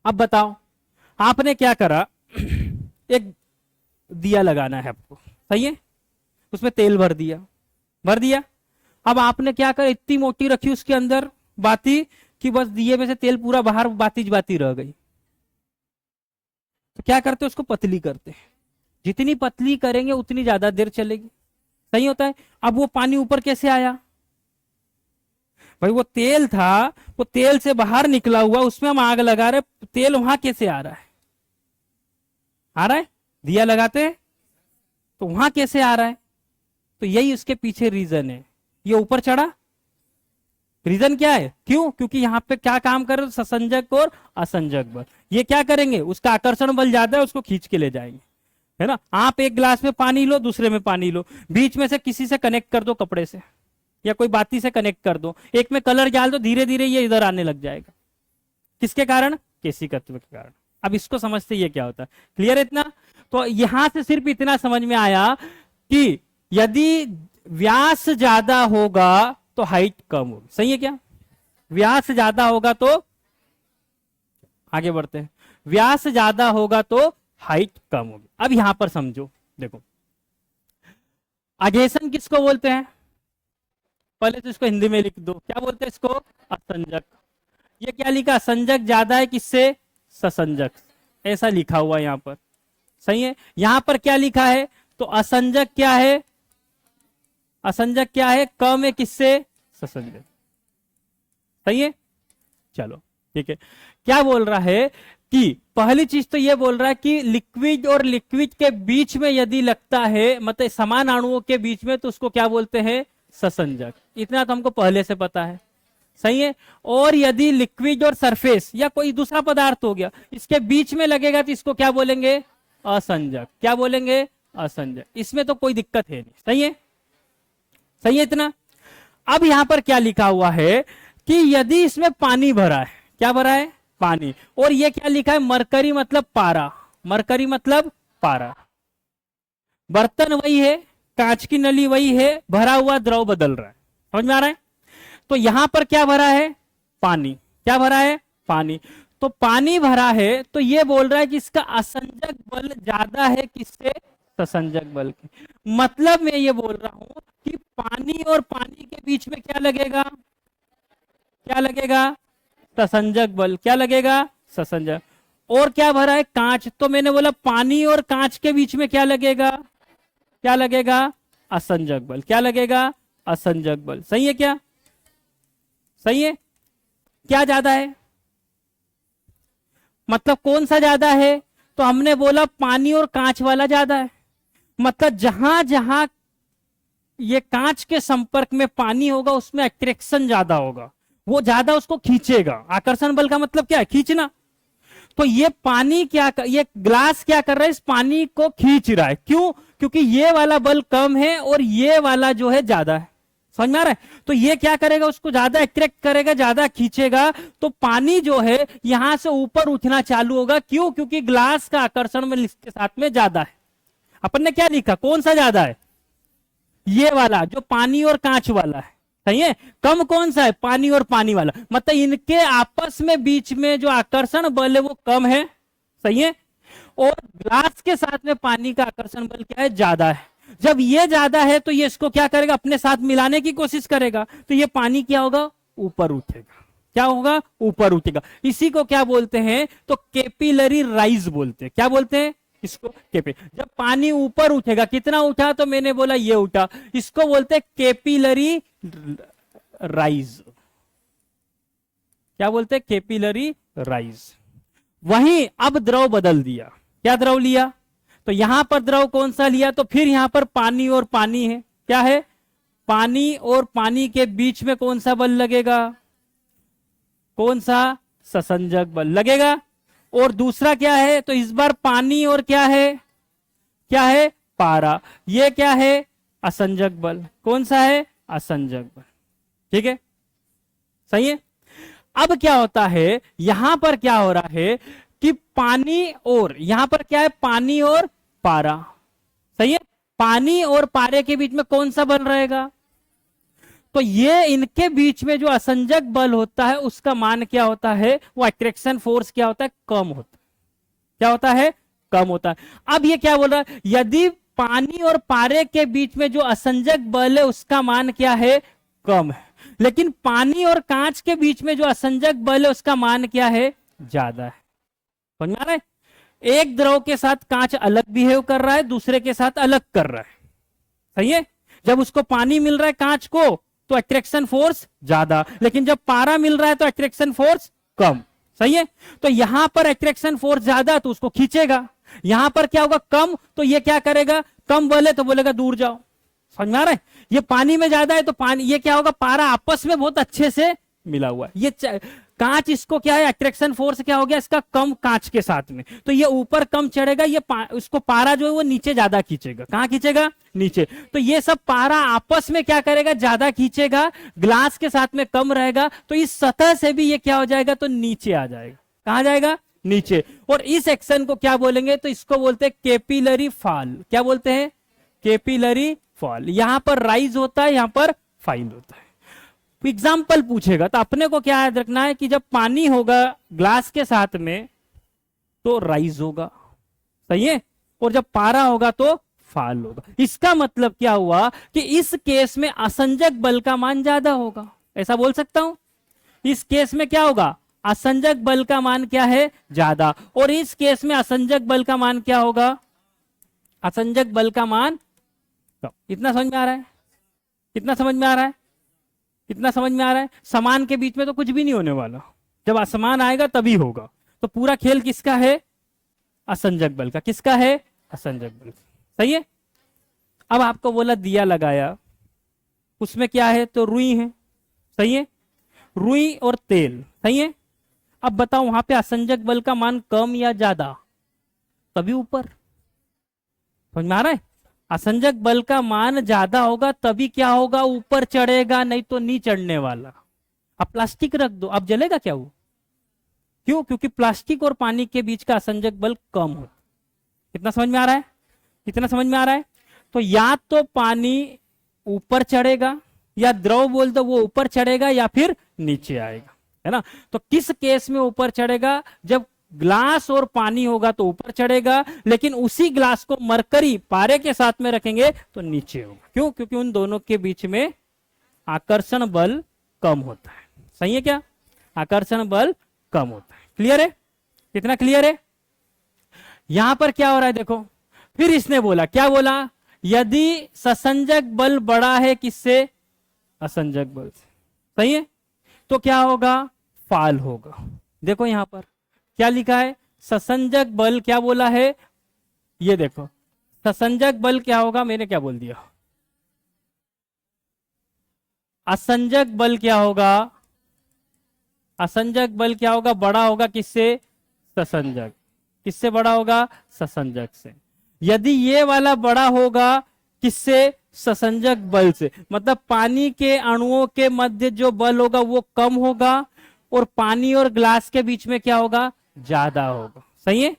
अब बताओ, आपने क्या करा, एक दिया लगाना है आपको। सही है? उसमें तेल भर दिया। अब आपने क्या करा, इतनी मोटी रखी उसके अंदर बाती कि बस दिए में से तेल पूरा बाहर बाती रह गई। तो क्या करते, उसको पतली करते हैं। जितनी पतली करेंगे उतनी ज्यादा देर चलेगी। सही होता है? अब वो पानी ऊपर कैसे आया भाई, वो तेल था, वो तेल से बाहर निकला हुआ, उसमें हम आग लगा रहे, तेल वहां कैसे आ रहा है? दिया लगाते तो वहां कैसे आ रहा है? तो यही उसके पीछे रीजन है। ये ऊपर चढ़ा, रीजन क्या है, क्यों? क्योंकि यहां पे क्या काम कर रहे, ससंजक और असंजक बल। ये क्या करेंगे, उसका आकर्षण बल ज्यादा है, उसको खींच के ले जाएंगे। है ना? आप एक गिलास में पानी लो, दूसरे में पानी लो, बीच में से किसी से कनेक्ट कर दो कपड़े से या कोई बाती से कनेक्ट कर दो, एक में कलर डाल दो, धीरे धीरे ये इधर आने लग जाएगा। किसके कारण? केशिकत्व के कारण। अब इसको समझते ये क्या होता है, क्लियर है इतना? तो यहां से सिर्फ इतना समझ में आया कि यदि व्यास ज्यादा होगा तो हाइट कम होगी। सही है क्या? व्यास ज्यादा होगा तो, आगे बढ़ते हैं, व्यास ज्यादा होगा तो हाइट कम होगी। अब यहां पर समझो, देखो अधेशन किसको बोलते हैं, पहले तो इसको हिंदी में लिख दो, क्या बोलते हैं इसको, असंजक। ये क्या लिखा, असंजक ज्यादा है किससे, ससंजक। ऐसा लिखा हुआ यहां पर। सही है? यहां पर क्या लिखा है, तो असंजक क्या है, असंजक क्या है, कम है किससे, ससंजक। सही है? चलो ठीक है। क्या बोल रहा है कि पहली चीज तो ये बोल रहा है कि लिक्विड और लिक्विड के बीच में यदि लगता है, मतलब समान अणुओं के बीच में, तो उसको क्या बोलते हैं, ससंजक। इतना तो हमको पहले से पता है। सही है? और यदि लिक्विड और सरफेस या कोई दूसरा पदार्थ हो गया, इसके बीच में लगेगा तो इसको क्या बोलेंगे, असंजक। क्या बोलेंगे, असंजक। इसमें तो कोई दिक्कत है नहीं। सही है? सही है इतना? अब यहां पर क्या लिखा हुआ है कि यदि इसमें पानी भरा है, क्या भरा है, पानी, और ये क्या लिखा है, मरकरी मतलब पारा, मरकरी मतलब पारा। बर्तन वही है, कांच की नली वही है, भरा हुआ द्रव बदल रहा है। समझ में आ रहा है? तो यहां पर क्या भरा है, पानी। क्या भरा है, पानी। तो पानी भरा है तो ये बोल रहा है कि इसका असंजक बल ज्यादा है किससे, ससंजक बल के। मतलब मैं ये बोल रहा हूं कि पानी और पानी के बीच में क्या लगेगा, क्या लगेगा, ससंजक बल। क्या लगेगा, ससंजक। और क्या भरा है, कांच। तो मैंने बोला पानी और कांच के बीच में क्या लगेगा, क्या लगेगा, असंजक बल। क्या लगेगा, असंजक बल। सही है क्या, सही है? क्या ज्यादा है, मतलब कौन सा ज्यादा है, तो हमने बोला पानी और कांच वाला ज्यादा है। मतलब जहां जहां ये कांच के संपर्क में पानी होगा उसमें अट्रैक्शन ज्यादा होगा, वो ज्यादा उसको खींचेगा। आकर्षण बल का मतलब क्या है, खींचना। तो ये पानी ये ग्लास क्या कर रहा है, इस पानी को खींच रहा है। क्यों? क्योंकि ये वाला बल कम है और ये वाला जो है ज्यादा है। समझ में आ रहा है? तो ये क्या करेगा, उसको ज्यादा अट्रैक्ट करेगा, ज्यादा खींचेगा, तो पानी जो है यहां से ऊपर उठना चालू होगा। क्यों? क्योंकि ग्लास का आकर्षण बल इसके साथ में ज्यादा है। अपन ने क्या लिखा, कौन सा ज्यादा है? ये वाला जो पानी और कांच वाला है। सही है। कम कौन सा है? पानी और पानी वाला। मतलब इनके आपस में बीच में जो आकर्षण बल है वो कम है। सही है। और ग्लास के साथ में पानी का आकर्षण बल क्या है? ज्यादा है। जब ये ज्यादा है तो ये इसको क्या करेगा, अपने साथ मिलाने की कोशिश करेगा, तो ये पानी क्या होगा, ऊपर उठेगा। क्या होगा? ऊपर उठेगा। इसी को क्या बोलते हैं, तो कैपिलरी राइज बोलते हैं। क्या बोलते हैं इसको? जब पानी ऊपर उठेगा, कितना उठा, तो मैंने बोला ये उठा, इसको बोलते हैं कैपिलरी राइज। क्या बोलते हैं? Capillary rise. वहीं अब द्रव बदल दिया। क्या द्रव लिया? तो यहां पर द्रव कौन सा लिया, तो फिर यहां पर पानी और पानी है। क्या है? पानी और पानी के बीच में कौन सा बल लगेगा? कौन सा? ससंजक बल लगेगा। और दूसरा क्या है, तो इस बार पानी और क्या है? क्या है? पारा। ये क्या है? असंजक बल। कौन सा है? असंजक बल। ठीक है, सही है। अब क्या होता है, यहां पर क्या हो रहा है कि पानी और यहां पर क्या है, पानी और पारा। सही है। पानी और पारे के बीच में कौन सा बल रहेगा, तो ये इनके बीच में जो असंजक बल होता है उसका मान क्या होता है, वो अट्रैक्शन फोर्स क्या होता है, कम होता है। क्या होता है? कम होता है। अब ये क्या बोल रहा है, यदि पानी और पारे के बीच में जो असंजक बल है उसका मान क्या है, कम है, लेकिन पानी और कांच के बीच में जो असंजक बल है उसका मान क्या है, ज्यादा है। समझ में आ रहा है? एक द्रव के साथ कांच अलग बिहेव कर रहा है, दूसरे के साथ अलग कर रहा है। सही है। जब उसको पानी मिल रहा है कांच को तो अट्रैक्शन फोर्स ज्यादा, लेकिन जब पारा मिल रहा है तो अट्रैक्शन फोर्स कम। सही है। तो यहां पर अट्रैक्शन फोर्स ज्यादा तो उसको खींचेगा, यहां पर क्या होगा, कम, तो ये क्या करेगा, कम बल है तो बोलेगा दूर जाओ। समझ में आ रहा है? ये पानी में ज्यादा है तो पानी, ये क्या होगा, पारा आपस में बहुत अच्छे से मिला हुआ है। ये कांच, इसको क्या है, अट्रैक्शन फोर्स क्या हो गया इसका, कम कांच के साथ में, तो ये ऊपर कम चढ़ेगा, ये उसको पारा जो है वो नीचे ज्यादा खींचेगा। कहां खींचेगा? नीचे। तो ये सब पारा आपस में क्या करेगा, ज्यादा खींचेगा, ग्लास के साथ में कम रहेगा, तो इस सतह से भी ये क्या हो जाएगा, तो नीचे आ जाएगा। कहां जाएगा? नीचे। और इस एक्शन को क्या बोलेंगे, तो इसको बोलते हैं कैपिलरी फॉल। क्या बोलते हैं? Capillary fall. यहां पर राइज होता है, यहां पर फाइल होता है। एग्जाम्पल पूछेगा तो अपने को क्या याद रखना है कि जब पानी होगा ग्लास के साथ में तो राइज होगा। सही है। और जब पारा होगा तो फाल होगा। इसका मतलब क्या हुआ कि इस केस में असंजक बल का मान ज्यादा होगा, ऐसा बोल सकता हूं। इस केस में क्या होगा, असंजक बल का मान क्या है, ज्यादा, और इस केस में असंजक बल का मान क्या होगा, असंजक बल का मान कम। इतना समझ में आ रहा है? कितना समझ में आ रहा है? कितना समझ में आ रहा है? समान के बीच में तो कुछ भी नहीं होने वाला, जब असमान आएगा तभी होगा। तो पूरा खेल किसका है, असंजक बल का। किसका है? असंजक बल। सही है। अब आपको बोला दिया लगाया, उसमें क्या है, तो रुई है। सही है। रुई और तेल। सही है। अब बताओ वहां पे असंजक बल का मान कम या ज्यादा, तभी ऊपर। समझ में आ रहा है? असंजक बल का मान ज्यादा होगा तभी क्या होगा, ऊपर चढ़ेगा, नहीं तो नहीं चढ़ने वाला। अब प्लास्टिक रख दो, अब जलेगा क्या वो? क्यों? क्योंकि प्लास्टिक और पानी के बीच का असंजक बल कम हो। कितना समझ में आ रहा है? कितना समझ में आ रहा है? तो या तो पानी ऊपर चढ़ेगा, या द्रव बोल दो वो ऊपर चढ़ेगा या फिर नीचे आएगा, है ना। तो किस केस में ऊपर चढ़ेगा, जब ग्लास और पानी होगा तो ऊपर चढ़ेगा, लेकिन उसी ग्लास को मरकरी पारे के साथ में रखेंगे तो नीचे होगा। क्यों? क्योंकि उन दोनों के बीच में आकर्षण बल कम होता है। सही है क्या? आकर्षण बल कम होता है। क्लियर है? कितना क्लियर है? यहां पर क्या हो रहा है देखो, फिर इसने बोला, क्या बोला, यदि ससंजक बल बड़ा है किससे, असंजक बल से। सही है। तो क्या होगा, फाल होगा। देखो यहां पर क्या लिखा है, ससंजक बल क्या बोला है, ये देखो ससंजक बल क्या होगा, मैंने क्या बोल दिया, असंजक बल क्या होगा, असंजक बल क्या होगा, बड़ा होगा किससे, ससंजक। किससे बड़ा होगा? ससंजक से। यदि ये वाला बड़ा होगा किससे? ससंजक बल से। मतलब पानी के अणुओं के मध्य जो बल होगा वो कम होगा और पानी और ग्लास के बीच में क्या होगा? ज्यादा होगा। सही है?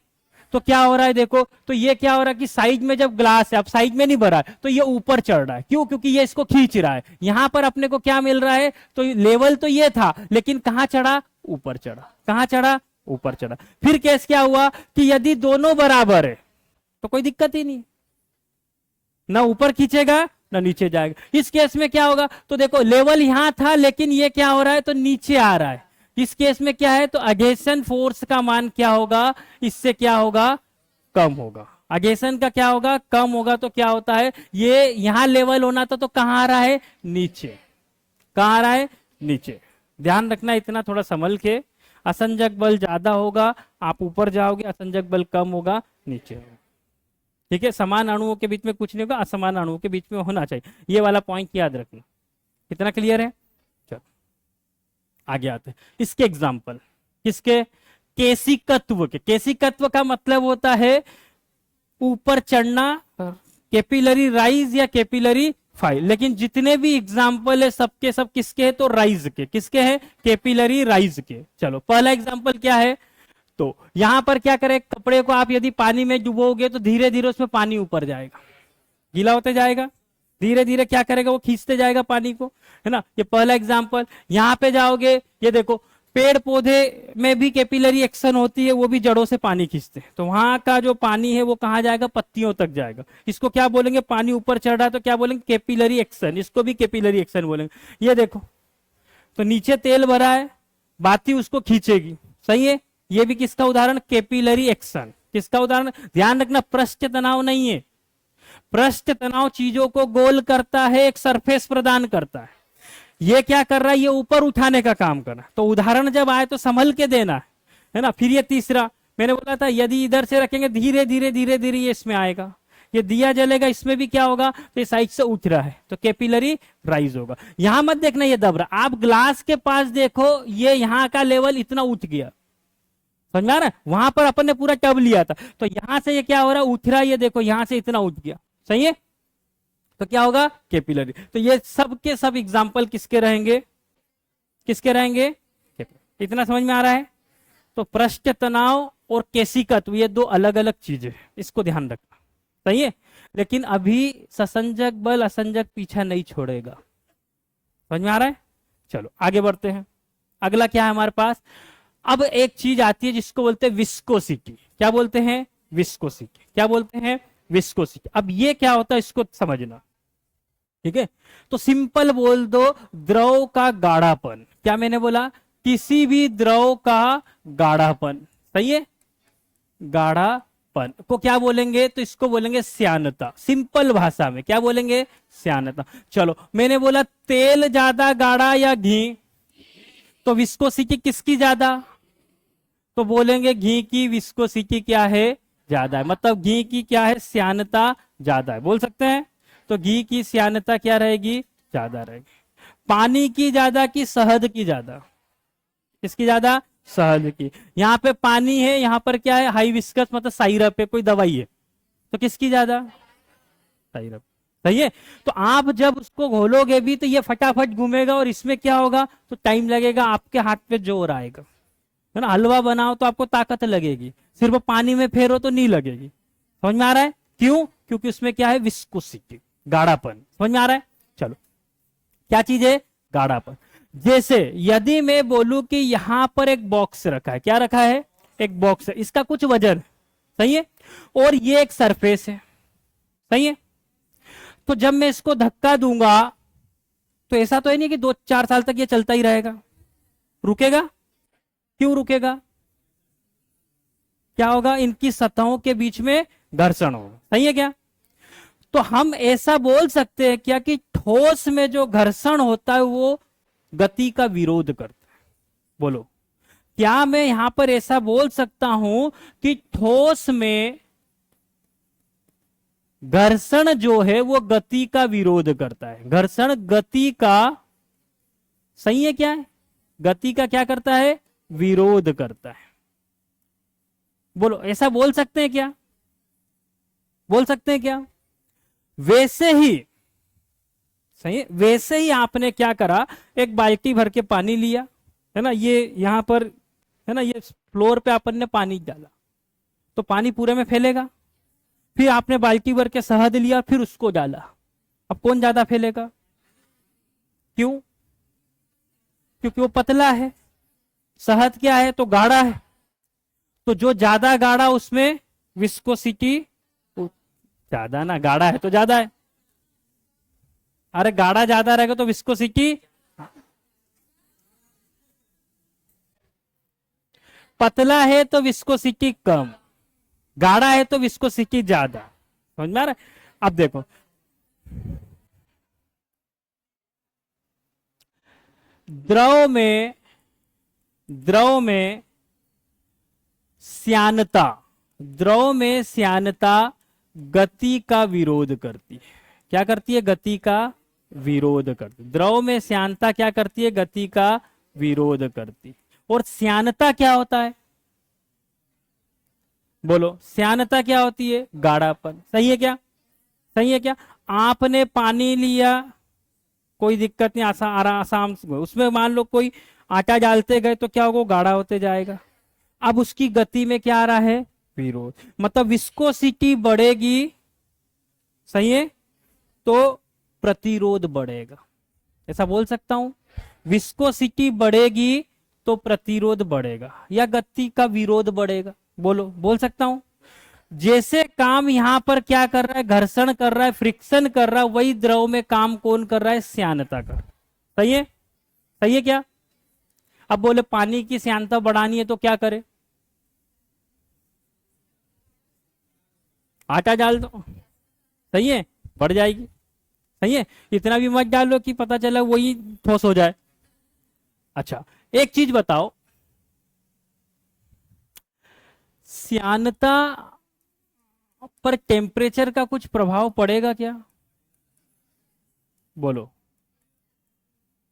तो क्या हो रहा है देखो, तो ये क्या हो रहा है कि साइज में जब ग्लास है, अब साइज में नहीं भरा है तो ये ऊपर चढ़ रहा है। क्यों? क्योंकि ये इसको खींच रहा है। यहां पर अपने को क्या मिल रहा है? तो लेवल तो ये था लेकिन कहां चढ़ा? ऊपर चढ़ा। कहां चढ़ा? ऊपर चढ़ा। फिर केस क्या हुआ कि यदि दोनों बराबर है तो कोई दिक्कत ही नहीं, ना ऊपर खींचेगा ना नीचे जाएगा। इस केस में क्या होगा? तो देखो लेवल यहां था लेकिन ये क्या हो रहा है? तो नीचे आ रहा है। इस केस में क्या है? तो अगेशन फोर्स का मान क्या होगा? इससे क्या होगा? कम होगा। अगेशन का क्या होगा? कम होगा। तो क्या होता है? ये यहां लेवल होना था तो कहां आ रहा है? नीचे। कहां आ रहा है? नीचे। ध्यान रखना इतना थोड़ा संभल के। असंजक बल ज्यादा होगा, आप ऊपर जाओगे, असंजक बल कम होगा, नीचे होगा। ठीक है? समान अणुओं के बीच में कुछ नहीं होगा, असमान अणुओं के बीच में होना चाहिए। ये वाला पॉइंट याद रखना। कितना क्लियर है? चलो आगे आते हैं। इसके एग्जाम्पल किसके? केशिकत्व के। केशिकत्व का मतलब होता है ऊपर चढ़ना, कैपिलरी राइज या कैपिलरी फाइल। लेकिन जितने भी एग्जाम्पल है सबके सब किसके हैं? तो राइज के। किसके हैं? कैपिलरी राइज के। चलो पहला एग्जाम्पल क्या है? तो यहां पर क्या करें? कपड़े को आप यदि पानी में डुबोगे तो धीरे धीरे उसमें पानी ऊपर जाएगा, गीला होते जाएगा, धीरे धीरे क्या करेगा? वो खींचते जाएगा पानी को, है ना? ये पहला एग्जाम्पल। यहां पे जाओगे, ये देखो पेड़ पौधे में भी कैपिलरी एक्शन होती है, वो भी जड़ों से पानी खींचते हैं। तो वहां का जो पानी है वो कहां जाएगा? पत्तियों तक जाएगा। इसको क्या बोलेंगे? पानी ऊपर चढ़ रहा है तो क्या बोलेंगे? Capillary action. इसको भी कैपिलरी एक्शन बोलेंगे। ये देखो, तो नीचे तेल भरा है, बाती उसको खींचेगी। सही है? ये भी किसका उदाहरण? Capillary action. किसका उदाहरण? ध्यान रखना, पृष्ठ तनाव नहीं है। पृष्ठ तनाव चीजों को गोल करता है, एक सरफेस प्रदान करता है। ये क्या कर रहा है? ये ऊपर उठाने का काम कर रहा है। तो उदाहरण जब आए तो संभल के देना है ना? फिर ये तीसरा मैंने बोला था, यदि इधर से रखेंगे धीरे धीरे धीरे धीरे ये इसमें आएगा। ये दिया जलेगा, इसमें भी क्या होगा? तो साइड से उठ रहा है तो कैपिलरी राइज होगा। यहां मत देखना ये दब रहा, आप ग्लास के पास देखो, ये यहां का लेवल इतना उठ गया। समझ में आ रहा है? वहां पर अपन ने पूरा टब लिया था, तो यहां से ये क्या हो रहा है? उठ रहा है। ये देखो यहां से इतना उठ गया। सही है? तो क्या होगा? कैपिलरी। तो ये सब के सब एग्जाम्पल किसके रहेंगे? किसके रहेंगे? इतना समझ में आ रहा है? तो पृष्ठ तनाव और केशिकत्व ये दो अलग अलग चीजें हैं, इसको ध्यान रखना। सही है? लेकिन अभी ससंजक बल असंजक पीछा नहीं छोड़ेगा। समझ में आ रहा है? चलो आगे बढ़ते हैं। अगला क्या है हमारे पास? अब एक चीज आती है जिसको बोलते हैं विस्कोसिटी। क्या बोलते हैं? विस्कोसिटी। क्या बोलते हैं? विस्कोसिटी। अब ये क्या होता है इसको समझना। ठीक है? तो सिंपल बोल दो, द्रव का गाढ़ापन। क्या मैंने बोला? किसी भी द्रव का गाढ़ापन। सही है? गाढ़ापन को क्या बोलेंगे? तो इसको बोलेंगे श्यानता। सिंपल भाषा में क्या बोलेंगे? श्यानता। चलो मैंने बोला तेल ज्यादा गाढ़ा या घी, तो विस्कोसिटी किसकी ज्यादा? तो बोलेंगे घी की विस्कोसिटी क्या है? ज्यादा है। मतलब घी की क्या है? श्यानता ज्यादा है। बोल सकते हैं? तो घी की श्यानता क्या रहेगी? ज्यादा रहेगी। पानी की ज्यादा कि शहद की ज्यादा? किसकी ज्यादा? शहद की। यहाँ पे पानी है, यहाँ पर क्या है? हाई विस्कस, मतलब साइरप है, कोई दवाई है, तो किसकी ज्यादा? साइरप। सही है? तो आप जब उसको घोलोगे भी तो ये फटाफट घूमेगा और इसमें क्या होगा? तो टाइम लगेगा, आपके हाथ पे जोर आएगा, है ना? हलवा बनाओ तो आपको ताकत लगेगी, सिर्फ पानी में फेरो तो नहीं लगेगी। समझ में आ रहा है? क्यों? क्योंकि उसमें क्या है? विस्कोसिटी, गाढ़ापन। समझ में आ रहा है? चलो क्या चीज है? गाढ़ापन। जैसे यदि मैं बोलूं कि यहां पर एक बॉक्स रखा है, क्या रखा है? एक बॉक्स है, इसका कुछ वजन। सही है? और ये एक सरफेस है। सही है? तो जब मैं इसको धक्का दूंगा तो ऐसा तो है नहीं कि 2-4 साल तक ये चलता ही रहेगा, रुकेगा। क्यों रुकेगा? क्या होगा? इनकी सतहों के बीच में घर्षण होगा। सही है क्या? तो हम ऐसा बोल सकते हैं क्या कि ठोस में जो घर्षण होता है वो गति का विरोध करता है? बोलो, क्या मैं यहां पर ऐसा बोल सकता हूं कि ठोस में घर्षण जो है वो गति का विरोध करता है? घर्षण गति का, सही है क्या है? गति का क्या करता है? विरोध करता है। बोलो, ऐसा बोल सकते हैं क्या? बोल सकते हैं क्या? वैसे ही, सही है, वैसे ही आपने क्या करा, एक बाल्टी भर के पानी लिया, है ना, ये यहां पर, है ना, ये फ्लोर पे अपन ने पानी डाला, तो पानी पूरे में फैलेगा। फिर आपने बाल्टी भर के शहद लिया, फिर उसको डाला, अब कौन ज्यादा फैलेगा? क्यों? क्योंकि वो पतला है, शहद क्या है, तो गाढ़ा है। तो जो ज्यादा गाढ़ा उसमें विस्कोसिटी ज्यादा, ना गाढ़ा है तो ज्यादा है। अरे गाढ़ा ज्यादा रहेगा तो विस्कोसिटी, पतला है तो विस्कोसिटी कम, गाढ़ा है तो विस्कोसिटी ज्यादा। समझ में आ रहा है? अब देखो, द्रव में, द्रव में श्यानता, द्रव में श्यानता गति का विरोध करती है। क्या करती है? गति का विरोध करती है। द्रव में श्यानता क्या करती है? गति का विरोध करती है। और श्यानता क्या होता है? बोलो, श्यानता क्या होती है? गाढ़ापन। सही है क्या? सही है क्या? आपने पानी लिया, कोई दिक्कत नहीं, आसाम से, उसमें मान लो कोई आटा डालते गए तो क्या होगा? गाढ़ा होते जाएगा। अब उसकी गति में क्या आ रहा है? विरोध, मतलब विस्कोसिटी बढ़ेगी, सही है, तो प्रतिरोध बढ़ेगा। ऐसा बोल सकता हूं, विस्कोसिटी बढ़ेगी तो प्रतिरोध बढ़ेगा, या गति का विरोध बढ़ेगा। बोलो, बोल सकता हूं। जैसे काम यहां पर क्या कर रहा है? घर्षण कर रहा है, फ्रिक्शन कर रहा है, वही द्रव में काम कौन कर रहा है? श्यानता कर। सही है? सही है क्या? अब बोले पानी की श्यानता बढ़ानी है तो क्या करे? आटा डाल दो, सही है, बढ़ जाएगी। सही है, इतना भी मत डालो कि पता चला वही ठोस हो जाए। अच्छा, एक चीज बताओ, श्यानता पर टेम्परेचर का कुछ प्रभाव पड़ेगा क्या? बोलो,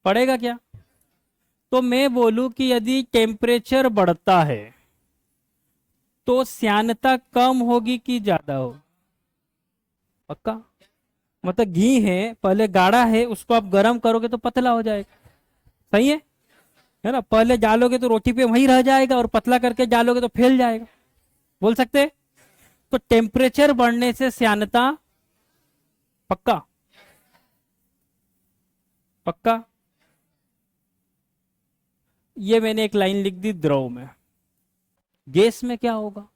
पड़ेगा क्या? तो मैं बोलूं कि यदि टेम्परेचर बढ़ता है तो श्यानता कम होगी कि ज्यादा हो? पक्का? मतलब घी है, पहले गाढ़ा है, उसको आप गर्म करोगे तो पतला हो जाएगा। सही है ना? पहले डालोगे तो रोटी पे वहीं रह जाएगा, और पतला करके डालोगे तो फैल जाएगा। बोल सकते हैं? तो टेम्परेचर बढ़ने से श्यानता, पक्का? पक्का? ये मैंने एक लाइन लिख दी द्रव में। गैस में क्या होगा?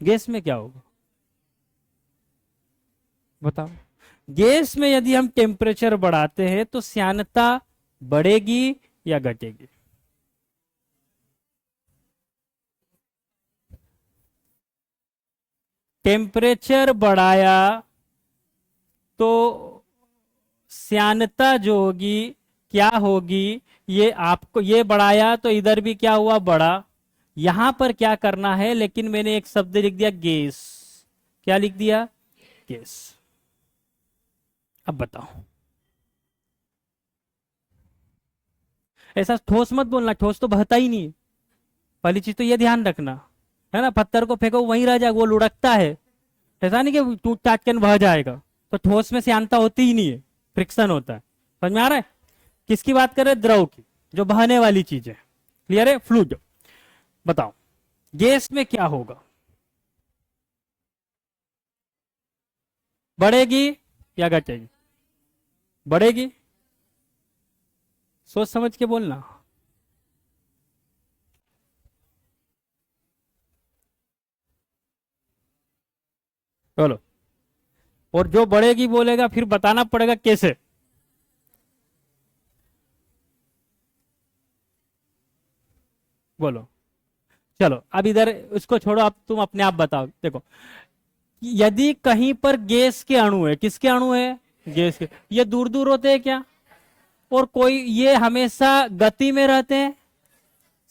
गैस में क्या होगा? बताओ। गैस में यदि हम टेम्परेचर बढ़ाते हैं तो श्यानता बढ़ेगी या घटेगी? टेम्परेचर बढ़ाया तो श्यानता जो होगी क्या होगी? ये आपको, ये बढ़ाया तो इधर भी क्या हुआ? बढ़ा। यहां पर क्या करना है, लेकिन मैंने एक शब्द लिख दिया, गैस। क्या लिख दिया? गैस। अब बताओ, ऐसा ठोस मत बोलना, ठोस तो बहता ही नहीं है। पहली चीज तो ये ध्यान रखना, है ना, पत्थर को फेंको वहीं रह जाएगा, वो लुढ़कता है। ऐसा नहीं कि टूट टाट के बह जाएगा। तो ठोस में श्यानता होती ही नहीं है, फ्रिक्शन होता है। समझ में आ रहा है? किसकी बात कर रहे हैं? द्रव की, जो बहने वाली चीज है। क्लियर है? फ्लूइड। बताओ, गैस में क्या होगा? बढ़ेगी या घटेगी? बढ़ेगी। सोच समझ के बोलना। बोलो। और जो बढ़ेगी बोलेगा, फिर बताना पड़ेगा कैसे। बोलो। चलो अब इधर इसको छोड़ो, अब तुम अपने आप बताओ। देखो, यदि कहीं पर गैस के अणु है, किसके अणु है? गैस के। ये दूर दूर होते हैं क्या? और कोई, ये हमेशा गति में रहते हैं।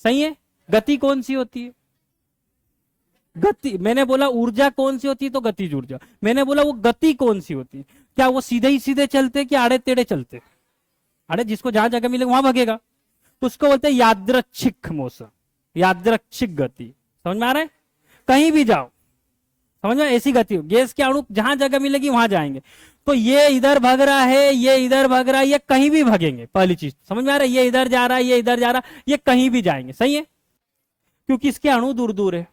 सही है? गति कौन सी होती है? गति, मैंने बोला ऊर्जा कौन सी होती है, तो गतिज ऊर्जा। मैंने बोला वो गति कौन सी होती है? क्या वो सीधे ही सीधे चलते कि आड़े टेढ़े चलते? अरे जिसको जहां जगह मिले वहां भगेगा, तो उसको बोलते हैं यादृच्छिक मोशन। यादृच्छिक गति, समझ में आ रहा है? कहीं भी जाओ, समझ में, ऐसी गति हो, गैस के अणु जहां जगह मिलेगी वहां जाएंगे। तो ये इधर भाग रहा है, ये इधर भाग रहा है, ये कहीं भी भागेंगे, पहली चीज समझ में आ रहा है? ये इधर जा रहा है, ये इधर जा रहा है, ये कहीं भी जाएंगे, सही है, क्योंकि इसके अणु दूर दूर है,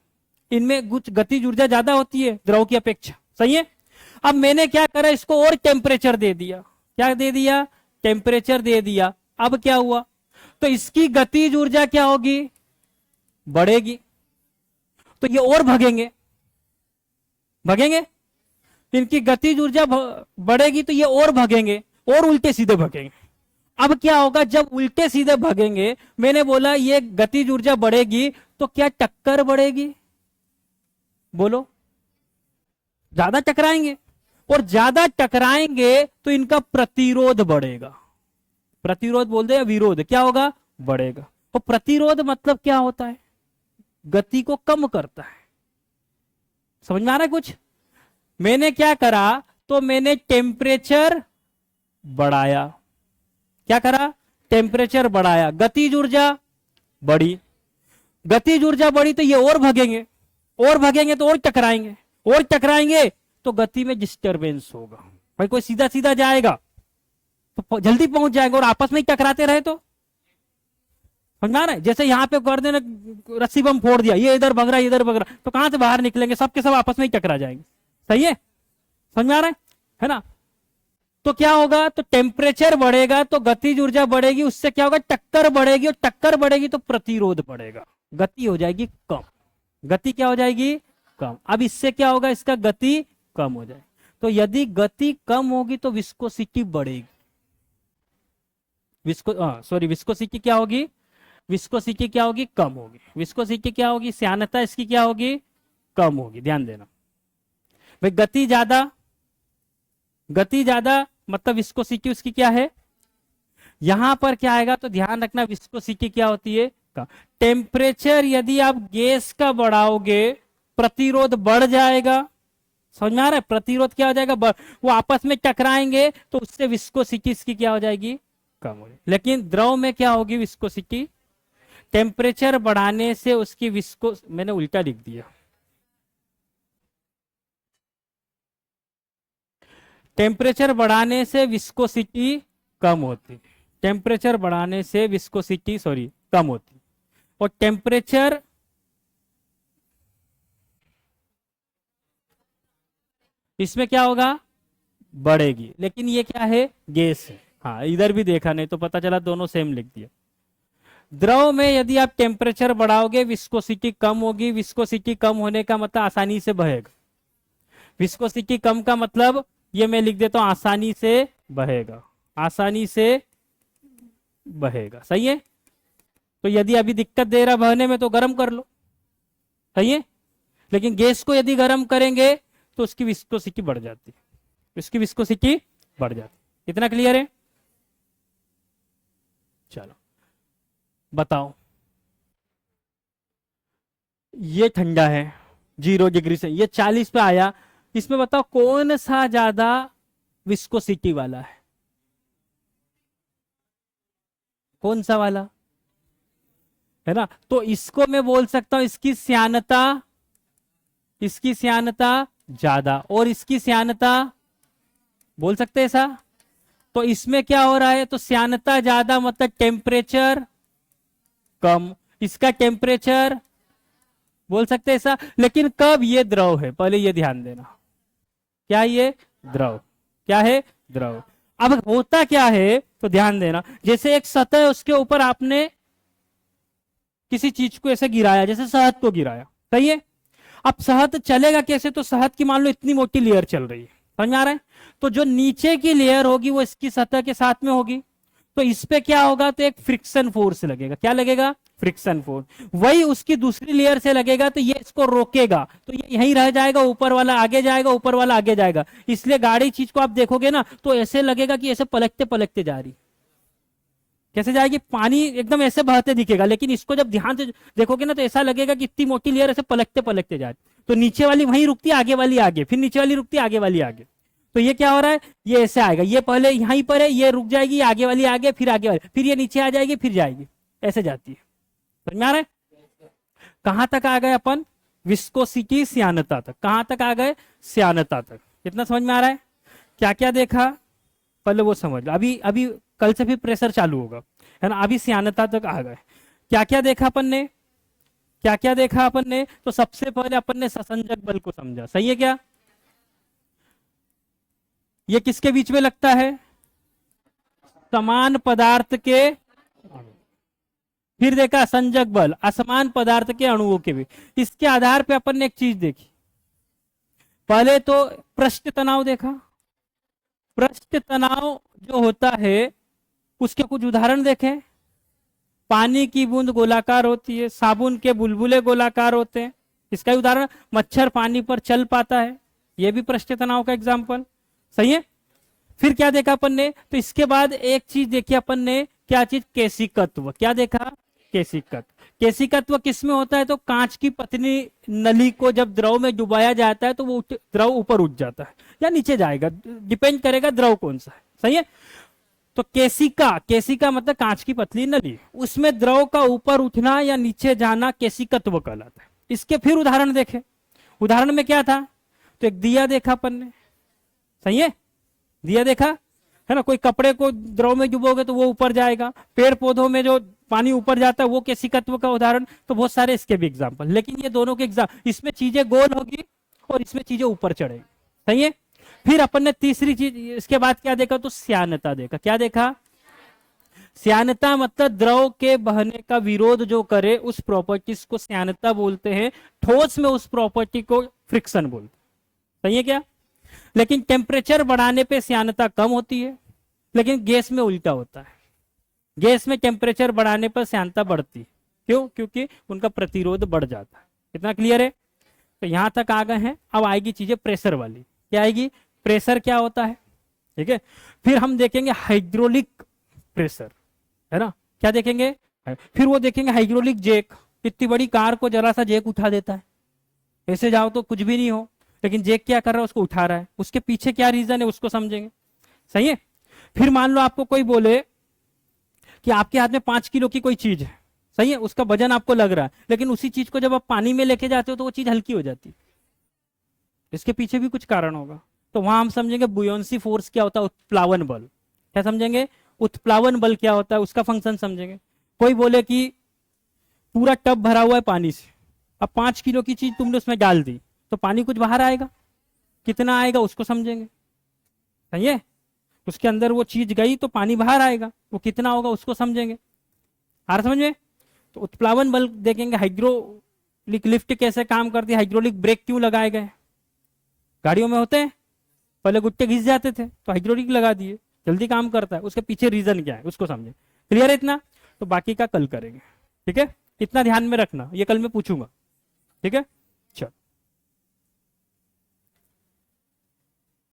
इनमें कुछ गतिज ऊर्जा ज्यादा होती है द्रव की अपेक्षा, सही है। अब मैंने क्या करा, इसको और टेम्परेचर दे दिया, क्या दे दिया, टेम्परेचर दे दिया। अब क्या हुआ, तो इसकी गतिज ऊर्जा क्या होगी, बढ़ेगी, तो ये और भागेंगे, भागेंगे, इनकी गतिज ऊर्जा बढ़ेगी तो ये और भागेंगे, और उल्टे सीधे भागेंगे। अब क्या होगा, जब उल्टे सीधे भागेंगे, मैंने बोला ये गतिज ऊर्जा बढ़ेगी तो क्या टक्कर बढ़ेगी, बोलो, ज्यादा टकराएंगे, और ज्यादा टकराएंगे तो इनका प्रतिरोध बढ़ेगा। प्रतिरोध बोल दे या विरोध, क्या होगा, बढ़ेगा। और प्रतिरोध मतलब क्या होता है, गति को कम करता है, समझ में आ रहा है कुछ? मैंने क्या करा, तो मैंने टेम्परेचर बढ़ाया, क्या करा, टेम्परेचर बढ़ाया, गतिज ऊर्जा बढ़ी, गतिज ऊर्जा बढ़ी तो ये और भागेंगे, और भागेंगे तो और टकराएंगे, और टकराएंगे तो गति में डिस्टरबेंस होगा। भाई कोई सीधा सीधा जाएगा तो जल्दी पहुंच जाएगा, और आपस में ही टकराते रहे तो, समझ में आ रहा है? जैसे यहाँ पे कर देना, रस्सी बम फोड़ दिया, ये इधर भाग रहा है, इधर भाग रहा है, तो कहां से बाहर निकलेंगे, सबके सब आपस में ही टकरा जाएंगे, सही है, समझ में आ रहा है ना? तो क्या होगा, तो टेम्परेचर बढ़ेगा तो गतिज ऊर्जा बढ़ेगी, उससे क्या होगा, टक्कर बढ़ेगी, और टक्कर बढ़ेगी तो प्रतिरोध बढ़ेगा, गति हो जाएगी कम, गति क्या हो जाएगी, कम। अब इससे क्या होगा, इसका गति कम हो जाए, तो यदि गति कम होगी तो विस्कोसिटी बढ़ेगी, विस्कोसिटी क्या होगी, विस्कोसिटी क्या होगी, कम होगी, विस्कोसिटी क्या होगी, श्यानता इसकी क्या होगी, कम होगी, ध्यान देना भाई। गति ज्यादा मतलब विस्कोसिटी उसकी क्या है, यहां पर क्या आएगा, तो ध्यान रखना विस्कोसिटी क्या होती है, कम। टेम्परेचर यदि आप गैस का बढ़ाओगे, प्रतिरोध बढ़ जाएगा, समझ में आ रहा है? प्रतिरोध क्या हो जाएगा, वो आपस में टकराएंगे तो उससे विस्कोसिटी इसकी क्या हो जाएगी, कम हो जाएगी। लेकिन द्रव में क्या होगी विस्कोसिटी, टेम्परेचर बढ़ाने से उसकी मैंने उल्टा लिख दिया, टेम्परेचर बढ़ाने से विस्कोसिटी कम होती, टेम्परेचर बढ़ाने से विस्कोसिटी कम होती, और टेम्परेचर इसमें क्या होगा, बढ़ेगी। लेकिन ये क्या है, गैस है, हाँ इधर भी देखा, नहीं तो पता चला दोनों सेम लिख दिया। द्रव में यदि आप टेम्परेचर बढ़ाओगे विस्कोसिटी कम होगी, विस्कोसिटी कम होने का मतलब आसानी से बहेगा, विस्कोसिटी कम का मतलब ये मैं लिख देता हूं, आसानी से बहेगा, आसानी से बहेगा, सही है। तो यदि अभी दिक्कत दे रहा बहने में तो गर्म कर लो, सही है। लेकिन गैस को यदि गर्म करेंगे तो उसकी विस्कोसिटी बढ़ जाती है, उसकी विस्कोसिटी बढ़ जाती। इतना क्लियर है? चलो बताओ, ये ठंडा है 0 डिग्री से, ये 40 पे आया, इसमें बताओ कौन सा ज्यादा विस्कोसिटी वाला है, कौन सा वाला है ना? तो इसको मैं बोल सकता हूं इसकी श्यानता ज्यादा, और इसकी श्यानता बोल सकते हैं ऐसा। तो इसमें क्या हो रहा है, तो श्यानता ज्यादा मतलब टेम्परेचर कम, इसका टेम्परेचर बोल सकते हैं ऐसा। लेकिन कब, ये द्रव है, पहले ये ध्यान देना, क्या ये द्रव, क्या है द्रव। अब होता क्या है तो ध्यान देना, जैसे एक सतह है उसके ऊपर आपने किसी चीज को ऐसे गिराया, जैसे शहद को गिराया, सही है। अब शहद चलेगा कैसे, तो शहद की मान लो इतनी मोटी लेयर चल रही है, समझ में आ रहा है? तो जो नीचे की लेयर होगी वो इसकी सतह के साथ में होगी, तो इस पे क्या होगा, तो एक फ्रिक्शन फोर्स लगेगा, क्या लगेगा, फ्रिक्शन फोर्स। वही उसकी दूसरी लेयर से लगेगा तो ये इसको रोकेगा, तो ये यहीं रह जाएगा, ऊपर वाला आगे जाएगा, ऊपर वाला आगे जाएगा। इसलिए गाड़ी चीज को आप देखोगे ना तो ऐसे लगेगा कि ऐसे पलटते पलटते जा रही, कैसे जाएगी, पानी एकदम ऐसे बहते दिखेगा, लेकिन इसको जब ध्यान से देखोगे ना तो ऐसा लगेगा कि इतनी मोटी लेयर ऐसे पलटते पलटते जा रही। तो नीचे वाली वहीं रुकती है, आगे वाली आगे, फिर नीचे वाली रुकती है, आगे वाली आगे। तो ये क्या हो रहा है, ये ऐसे आएगा, ये पहले यहीं पर है, ये रुक जाएगी, आगे वाली आगे, फिर आगे वाली, फिर ये नीचे आ जाएगी, फिर जाएगी, ऐसे जाती है, समझ में आ रहा है? कहां तक आ गए अपन? विस्कोसिटी, श्यानता तक। कहां तक आ गए? श्यानता तक। कितना समझ में आ रहा है? क्या क्या देखा पहले वो समझ लो। अभी अभी कल से फिर प्रेशर चालू होगा, है ना। अभी श्यानता तक आ गए। क्या क्या देखा अपन ने? क्या क्या देखा अपन ने? तो सबसे पहले अपन ने ससंजक बल को समझा, सही है क्या? ये किसके बीच में लगता है? समान पदार्थ के। फिर देखा संजक बल, असमान पदार्थ के अणुओं के बीच। इसके आधार पे अपन ने एक चीज देखी। पहले तो पृष्ठ तनाव देखा। पृष्ठ तनाव जो होता है उसके कुछ उदाहरण देखें। पानी की बूंद गोलाकार होती है, साबुन के बुलबुले गोलाकार होते हैं। इसका उदाहरण, मच्छर पानी पर चल पाता है, यह भी पृष्ठ तनाव का एग्जाम्पल, सही है। फिर क्या देखा अपन ने? तो इसके बाद एक चीज देखी अपन ने, क्या चीज? केशिकत्व। क्या देखा? केशिकत्व। केशिकत्व किस में होता है? तो कांच की पतली नली को जब द्रव में डुबाया जाता है तो वो द्रव ऊपर उठ जाता है या नीचे जाएगा, डिपेंड करेगा द्रव कौन सा है, सही है। तो केशिका, केशिका मतलब कांच की पतली नली, उसमें द्रव का ऊपर उठना या नीचे जाना केशिकत्व कहलाता है। इसके फिर उदाहरण देखे। उदाहरण में क्या था? तो एक दिया देखा अपन ने, सही है। दिया देखा है ना। कोई कपड़े को द्रव में डुबोगे तो वो ऊपर जाएगा। पेड़ पौधों में जो पानी ऊपर जाता है वो केशिकत्व का उदाहरण। तो बहुत सारे इसके भी एग्जाम्पल, लेकिन ये दोनों के एग्जाम्पल, इसमें चीजें गोल होगी और इसमें चीजें ऊपर चढ़ेगी, सही है। फिर अपन ने तीसरी चीज इसके बाद क्या देखा? तो श्यानता देखा। क्या देखा? श्यानता मतलब द्रव के बहने का विरोध जो करे उस प्रॉपर्टीज को श्यानता बोलते हैं। ठोस में उस प्रॉपर्टी को फ्रिक्शन बोलते हैं, सही है क्या। लेकिन टेम्परेचर बढ़ाने पे श्यानता कम होती है, लेकिन गैस में उल्टा होता है। गैस में टेम्परेचर बढ़ाने पर श्यानता बढ़ती है। क्यों? क्योंकि उनका प्रतिरोध बढ़ जाता है। इतना क्लियर है? तो यहां तक आ गए हैं। अब आएगी चीजें प्रेशर वाली। क्या आएगी? प्रेशर क्या होता है, ठीक है। फिर हम देखेंगे हाइड्रोलिक प्रेशर, है ना। क्या देखेंगे? फिर वो देखेंगे हाइड्रोलिक जैक। इतनी बड़ी कार को जरा सा जैक उठा देता है, ऐसे जाओ तो कुछ भी नहीं हो, लेकिन जैक क्या कर रहा है? उसको उठा रहा है। उसके पीछे क्या रीजन है उसको समझेंगे, सही है। फिर मान लो आपको कोई बोले कि आपके हाथ में 5 किलो की कोई चीज है, सही है, उसका वजन आपको लग रहा है, लेकिन उसी चीज को जब आप पानी में लेके जाते हो तो वो चीज हल्की हो जाती है। इसके पीछे भी कुछ कारण होगा। तो वहां हम समझेंगे बुयोंसी फोर्स क्या होता है, उत्प्लावन बल। क्या समझेंगे? उत्प्लावन बल क्या होता है, उसका फंक्शन समझेंगे। कोई बोले कि पूरा टब भरा हुआ है पानी से, अब 5 किलो की चीज तुमने उसमें डाल दी तो पानी कुछ बाहर आएगा, कितना आएगा उसको समझेंगे, सही है। उसके अंदर वो चीज गई तो पानी बाहर आएगा, वो कितना होगा उसको समझेंगे। आ रहा समझ में? तो उत्प्लावन बल देखेंगे। हाइड्रोलिक लिफ्ट कैसे काम करती है, हाइड्रोलिक ब्रेक क्यों लगाए गए? गाड़ियों में होते हैं, पहले गुट्टे घिस जाते थे तो हाइड्रोलिक लगा दिए, जल्दी काम करता है। उसके पीछे रीजन क्या है उसको समझे। क्लियर है इतना? तो बाकी का कल करेंगे, ठीक है। इतना ध्यान में रखना, ये कल मैं पूछूंगा, ठीक है।